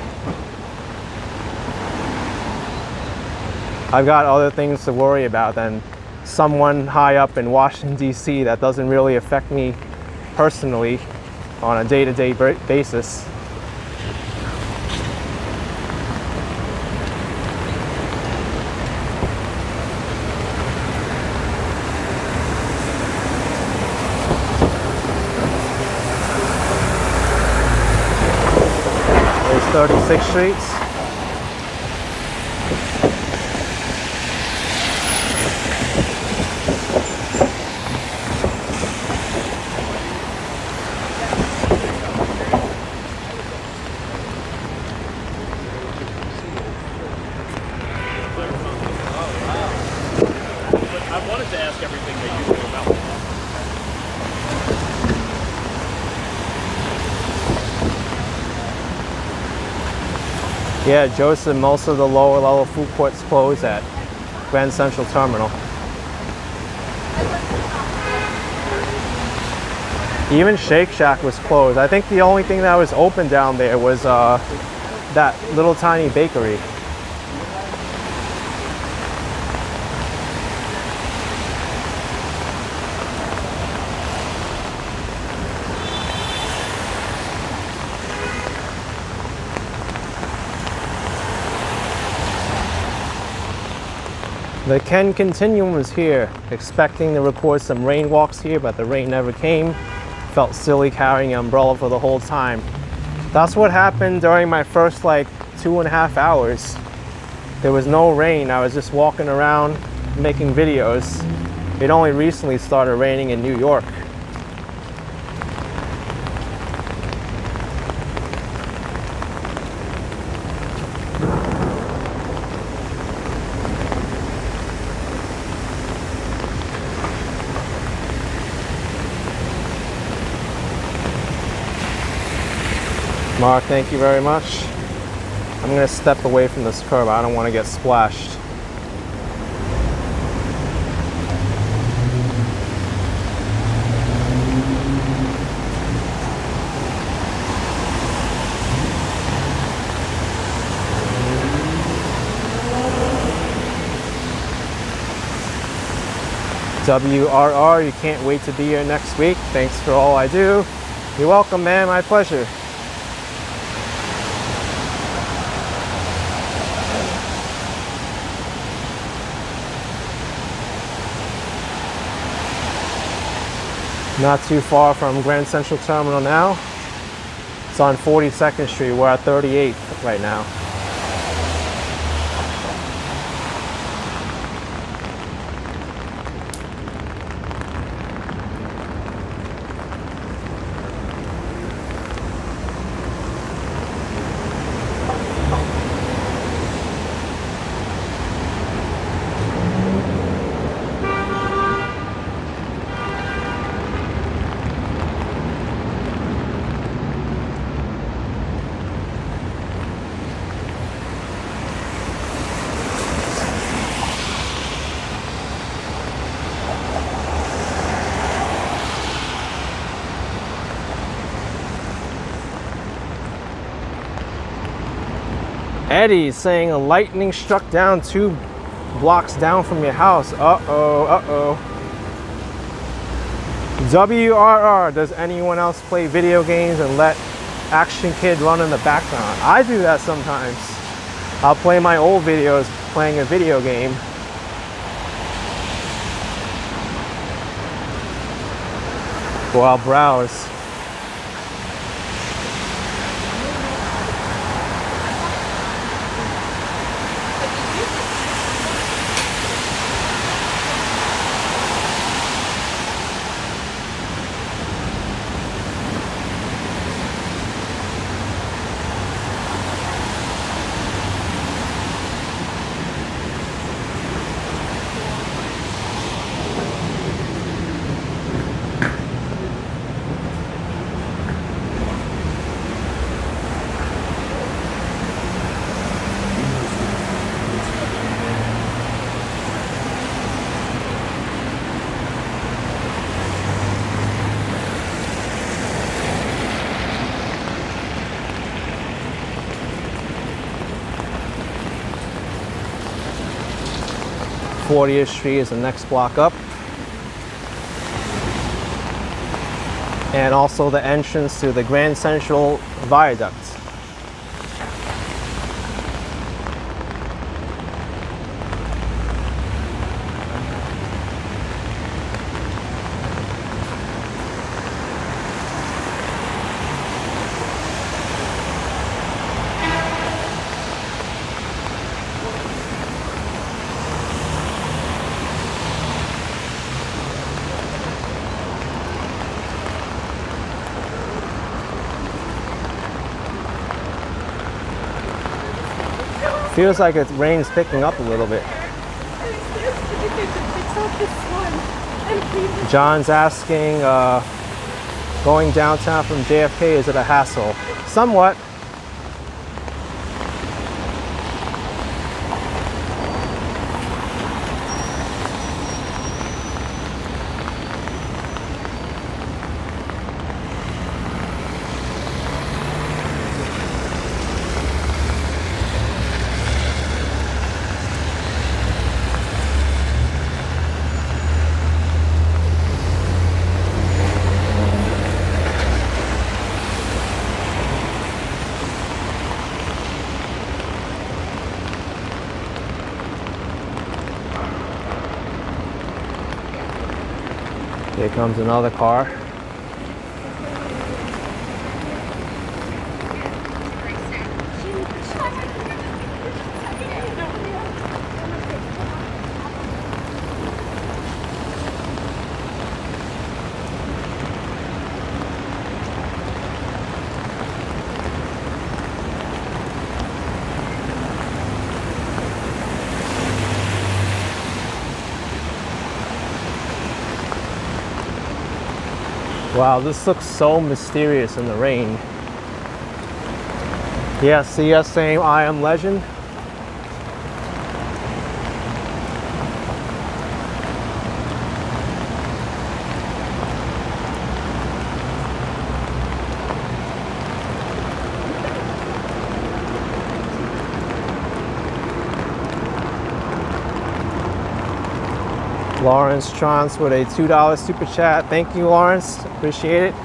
I've got other things to worry about than someone high up in Washington, D.C. that doesn't really affect me personally on a day-to-day basis. 36th Street. I wanted to ask everything that you knew about. Yeah, Joseph, most of the lower level food courts close at Grand Central Terminal. Even Shake Shack was closed. I think the only thing that was open down there was that little tiny bakery. The Ken Continuum is here, expecting to record some rain walks here, but the rain never came. Felt silly carrying an umbrella for the whole time. That's what happened during my first like 2.5 hours. There was no rain. I was just walking around making videos. It only recently started raining in New York. Mark, thank you very much. I'm gonna step away from this curb. I don't want to get splashed. WRR, you can't wait to be here next week. Thanks for all I do. You're welcome, man. My pleasure. Not too far from Grand Central Terminal now. It's on 42nd Street. We're at 38th right now. Eddie's saying a lightning struck down 2 blocks down from your house. Uh-oh, uh-oh. WRR, does anyone else play video games and let Action Kid run in the background? I do that sometimes. I'll play my old videos playing a video game. Or I'll browse. th Street is the next block up. And also the entrance to the Grand Central Viaduct. Feels like it's rain's picking up a little bit. John's asking, going downtown from JFK, is it a hassle? Somewhat. Here comes another car. Wow, this looks so mysterious in the rain. Yeah, see us saying I am legend. Lawrence Trance with a $2 super chat. Thank you, Lawrence. Appreciate it.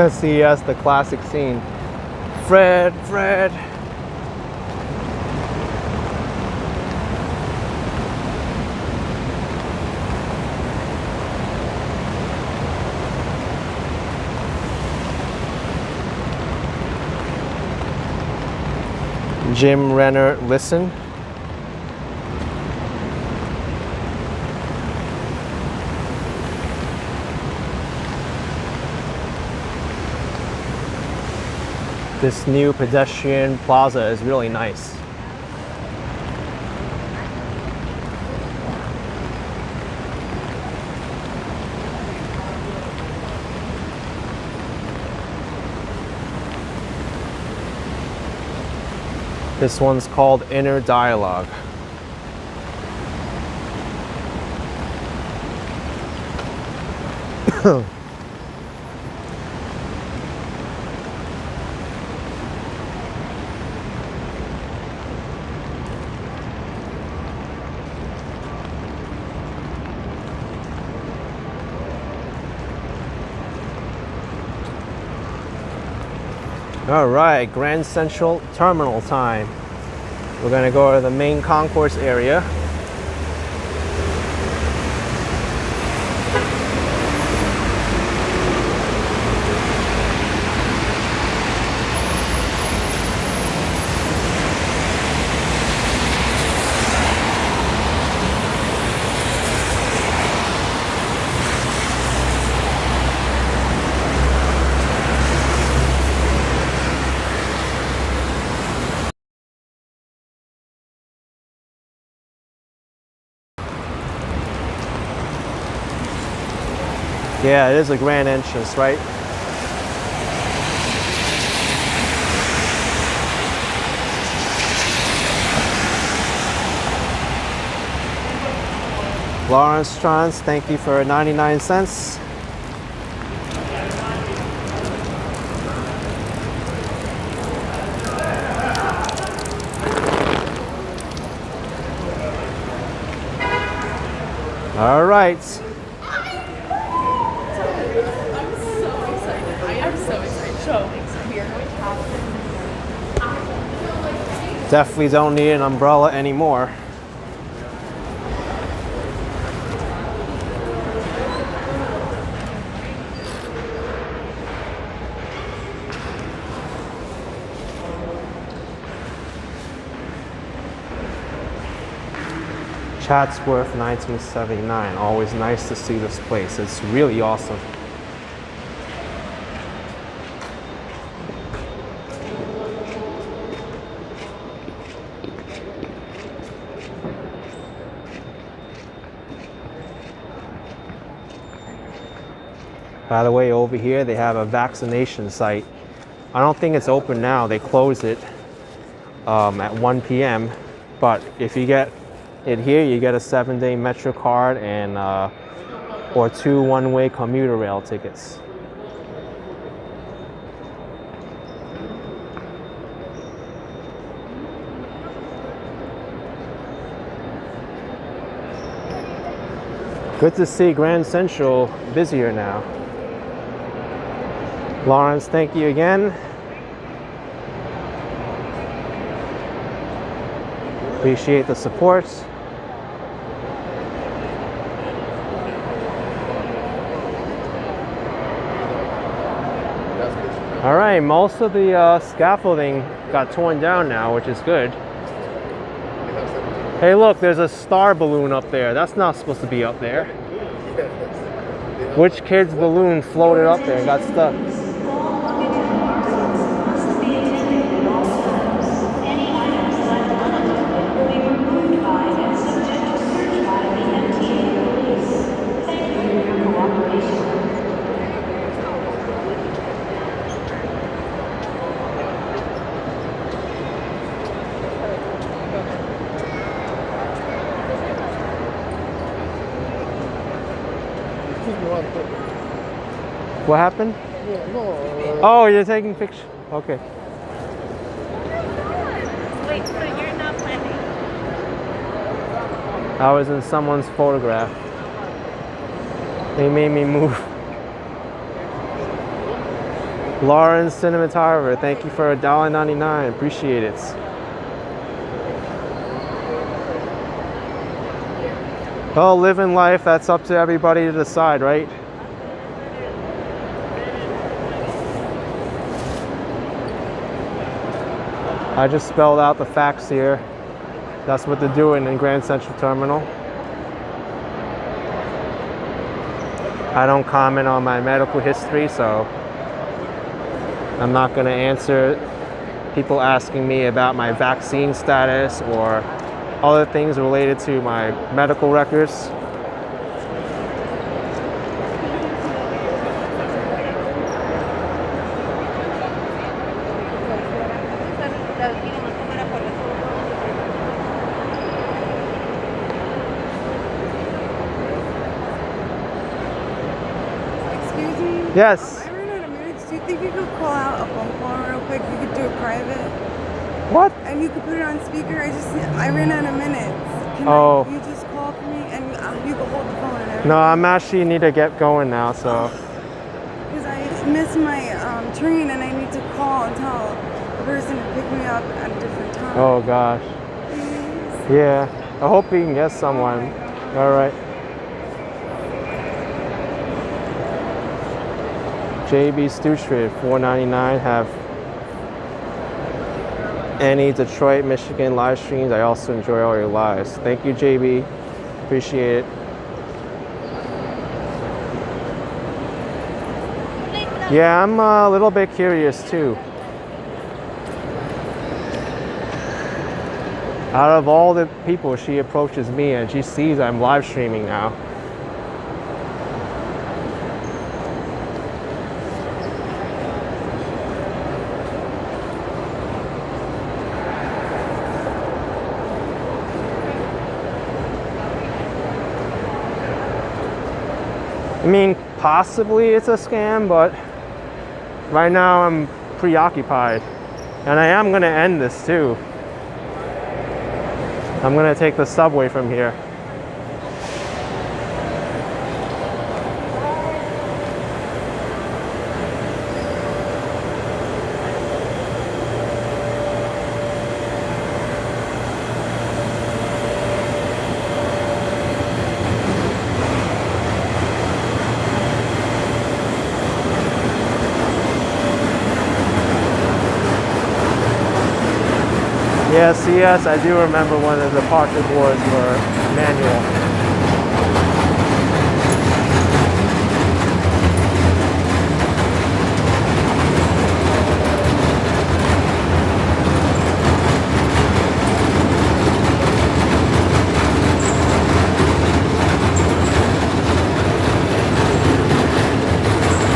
See, yes, the classic scene. Fred. Jim Renner, listen. This new pedestrian plaza is really nice. This one's called Inner Dialogue. All right, Grand Central Terminal time. We're gonna go to the main concourse area. Yeah, it is a grand entrance, right? Lawrence Trance, thank you for 99 cents. All right. Definitely don't need an umbrella anymore. Chatsworth 1979. Always nice to see this place. It's really awesome. By the way, over here they have a vaccination site. I don't think it's open now. They close it at 1 p.m. But if you get it here, you get a 7-day Metro card and or 2 one-way commuter rail tickets. Good to see Grand Central busier now. Lawrence, thank you again. Appreciate the support. All right, most of the scaffolding got torn down now, which is good. Hey, look, there's a star balloon up there. That's not supposed to be up there. Which kid's balloon floated up there and got stuck? What happened? Oh, you're taking pictures. Okay. Wait, so you're not planning? I was in someone's photograph. They made me move. Lawrence Cinematographer, thank you for $1.99. Appreciate it. Oh, living life, that's up to everybody to decide, right? I just spelled out the facts here. That's what they're doing in Grand Central Terminal. I don't comment on my medical history, so I'm not going to answer people asking me about my vaccine status or other things related to my medical records. Yes. I ran out of minutes. Do you think you could call out a phone call real quick? You could do it private. What? And you could put it on speaker. I ran out of minutes. Can you just call for me and you can hold the phone and everything? No, I'm actually need to get going now, so. Because I missed my train and I need to call and tell the person to pick me up at a different time. Oh gosh. Please? Yeah. I hope we can get someone. All right. JB Stutrid, $4.99. Have any Detroit, Michigan live streams. I also enjoy all your lives. Thank you, JB. Appreciate it. Yeah, I'm a little bit curious too. Out of all the people, she approaches me and she sees I'm live streaming now. I mean, possibly it's a scam, but right now I'm preoccupied. And I am gonna end this too. I'm gonna take the subway from here. Yeah, Yes, I do remember when the departure boards were manual.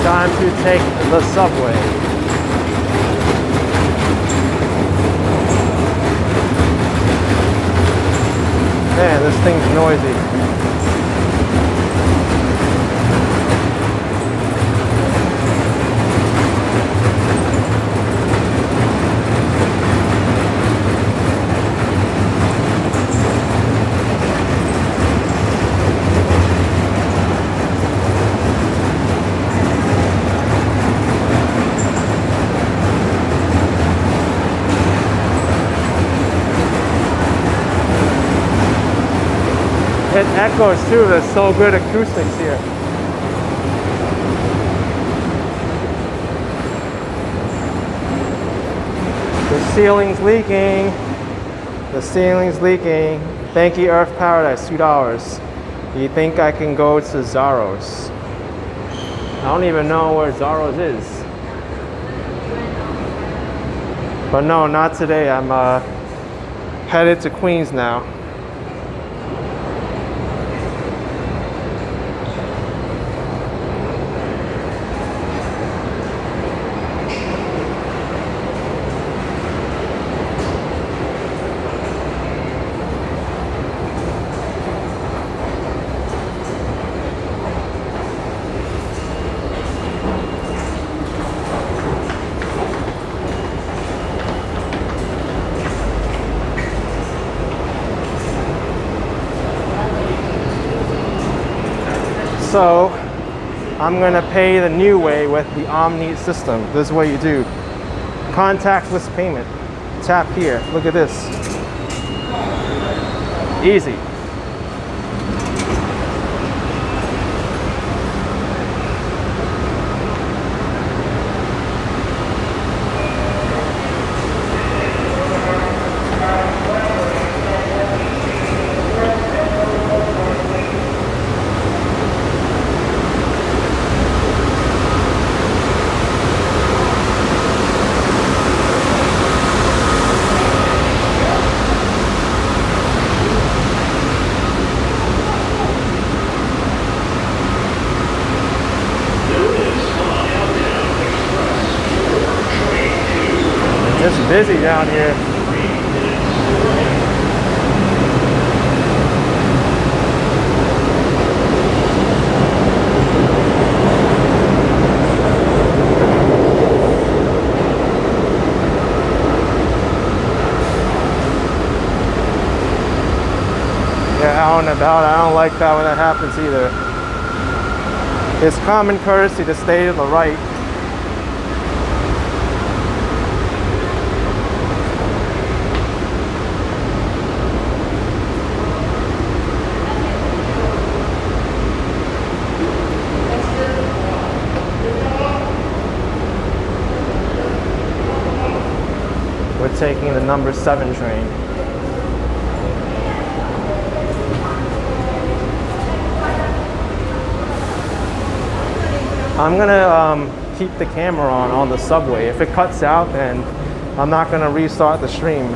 Time to take the subway. Man, this thing's noisy. It echoes too, there's so good acoustics here. The ceiling's leaking. The ceiling's leaking. Thank you, Earth Paradise, $2. You think I can go to Zaro's? I don't even know where Zaro's is. But no, not today. I'm headed to Queens now. So I'm gonna pay the new way with the Omni system. This is what you do. Contactless payment. Tap here. Look at this. Easy. It's busy down here. Yeah, out and about. I don't like that when that happens either. It's common courtesy to stay to the right. We're taking the number 7 train. I'm gonna keep the camera on the subway. If it cuts out, then I'm not gonna restart the stream.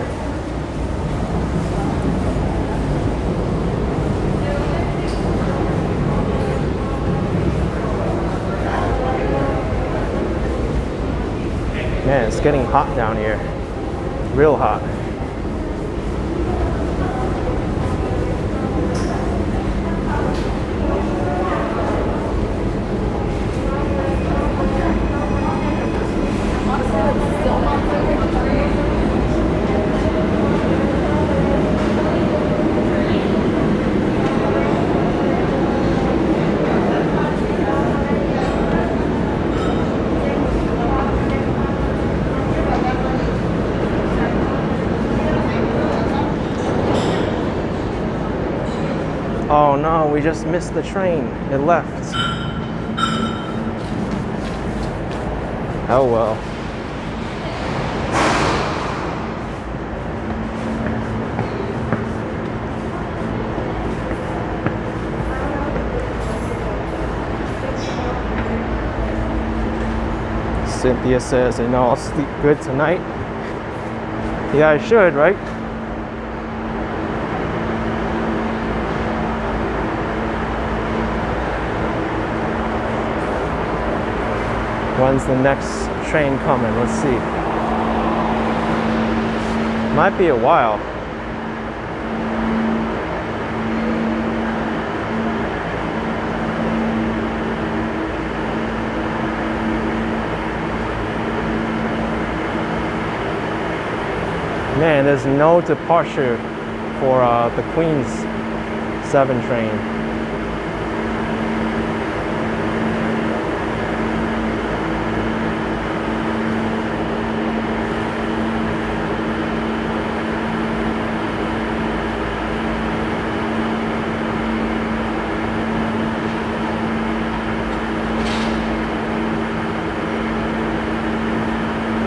Man, it's getting hot down here. Real hot. Oh no, we just missed the train. It left. Oh well. Cynthia says, and I'll sleep good tonight. Yeah, I should, right? When's the next train coming? Let's see. Might be a while. Man, there's no departure for the Queens 7 train.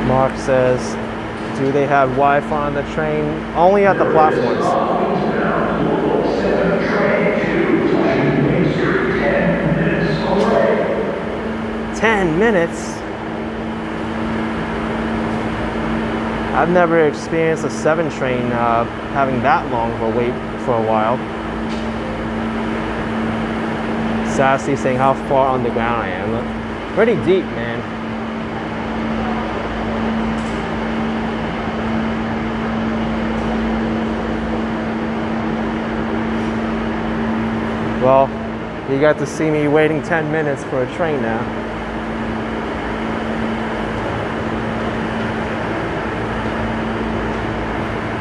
Mark says, do they have Wi-Fi on the train? Only at the platforms. 10 minutes? I've never experienced a 7 train having that long of a wait for a while. Sassy saying how far underground I am. Look, pretty deep, man. Well, you got to see me waiting 10 minutes for a train now.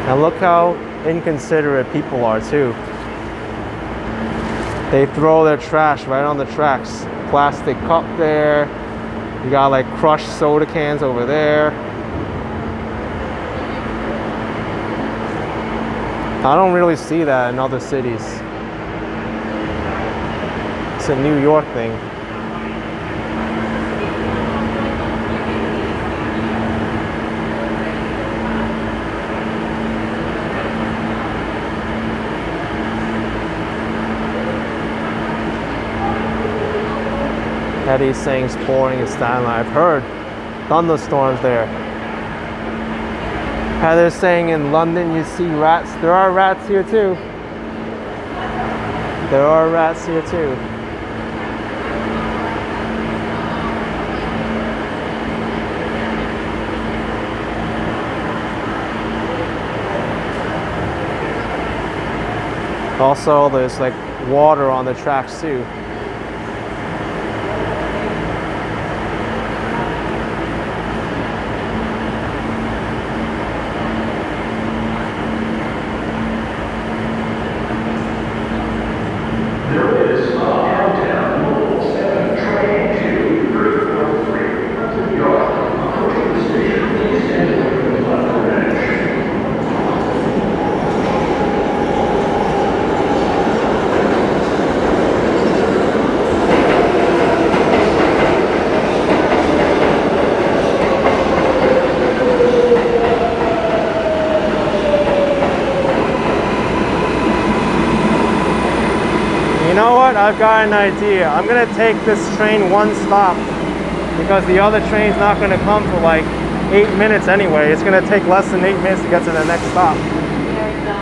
And look how inconsiderate people are too. They throw their trash right on the tracks. Plastic cup there. You got like crushed soda cans over there. I don't really see that in other cities. It's a New York thing. Eddie's saying it's pouring in Staten Island. I've heard thunderstorms there. Heather's saying in London you see rats. There are rats here too. There are rats here too. Also, there's like water on the tracks too. I've got an idea. I'm gonna take this train one stop because the other train's not gonna come for like 8 minutes anyway. It's gonna take less than 8 minutes to get to the next stop. There's a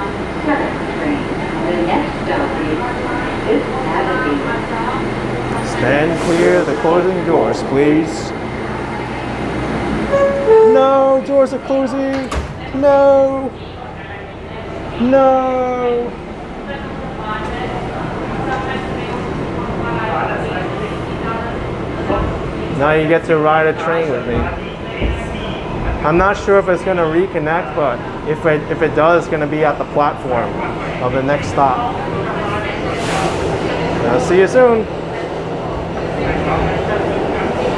7th train. The next stop is Avenue. Stand clear of the closing doors, please. No, doors are closing. No. No. Now you get to ride a train with me. I'm not sure if it's going to reconnect, but if it does, it's going to be at the platform of the next stop. I'll see you soon.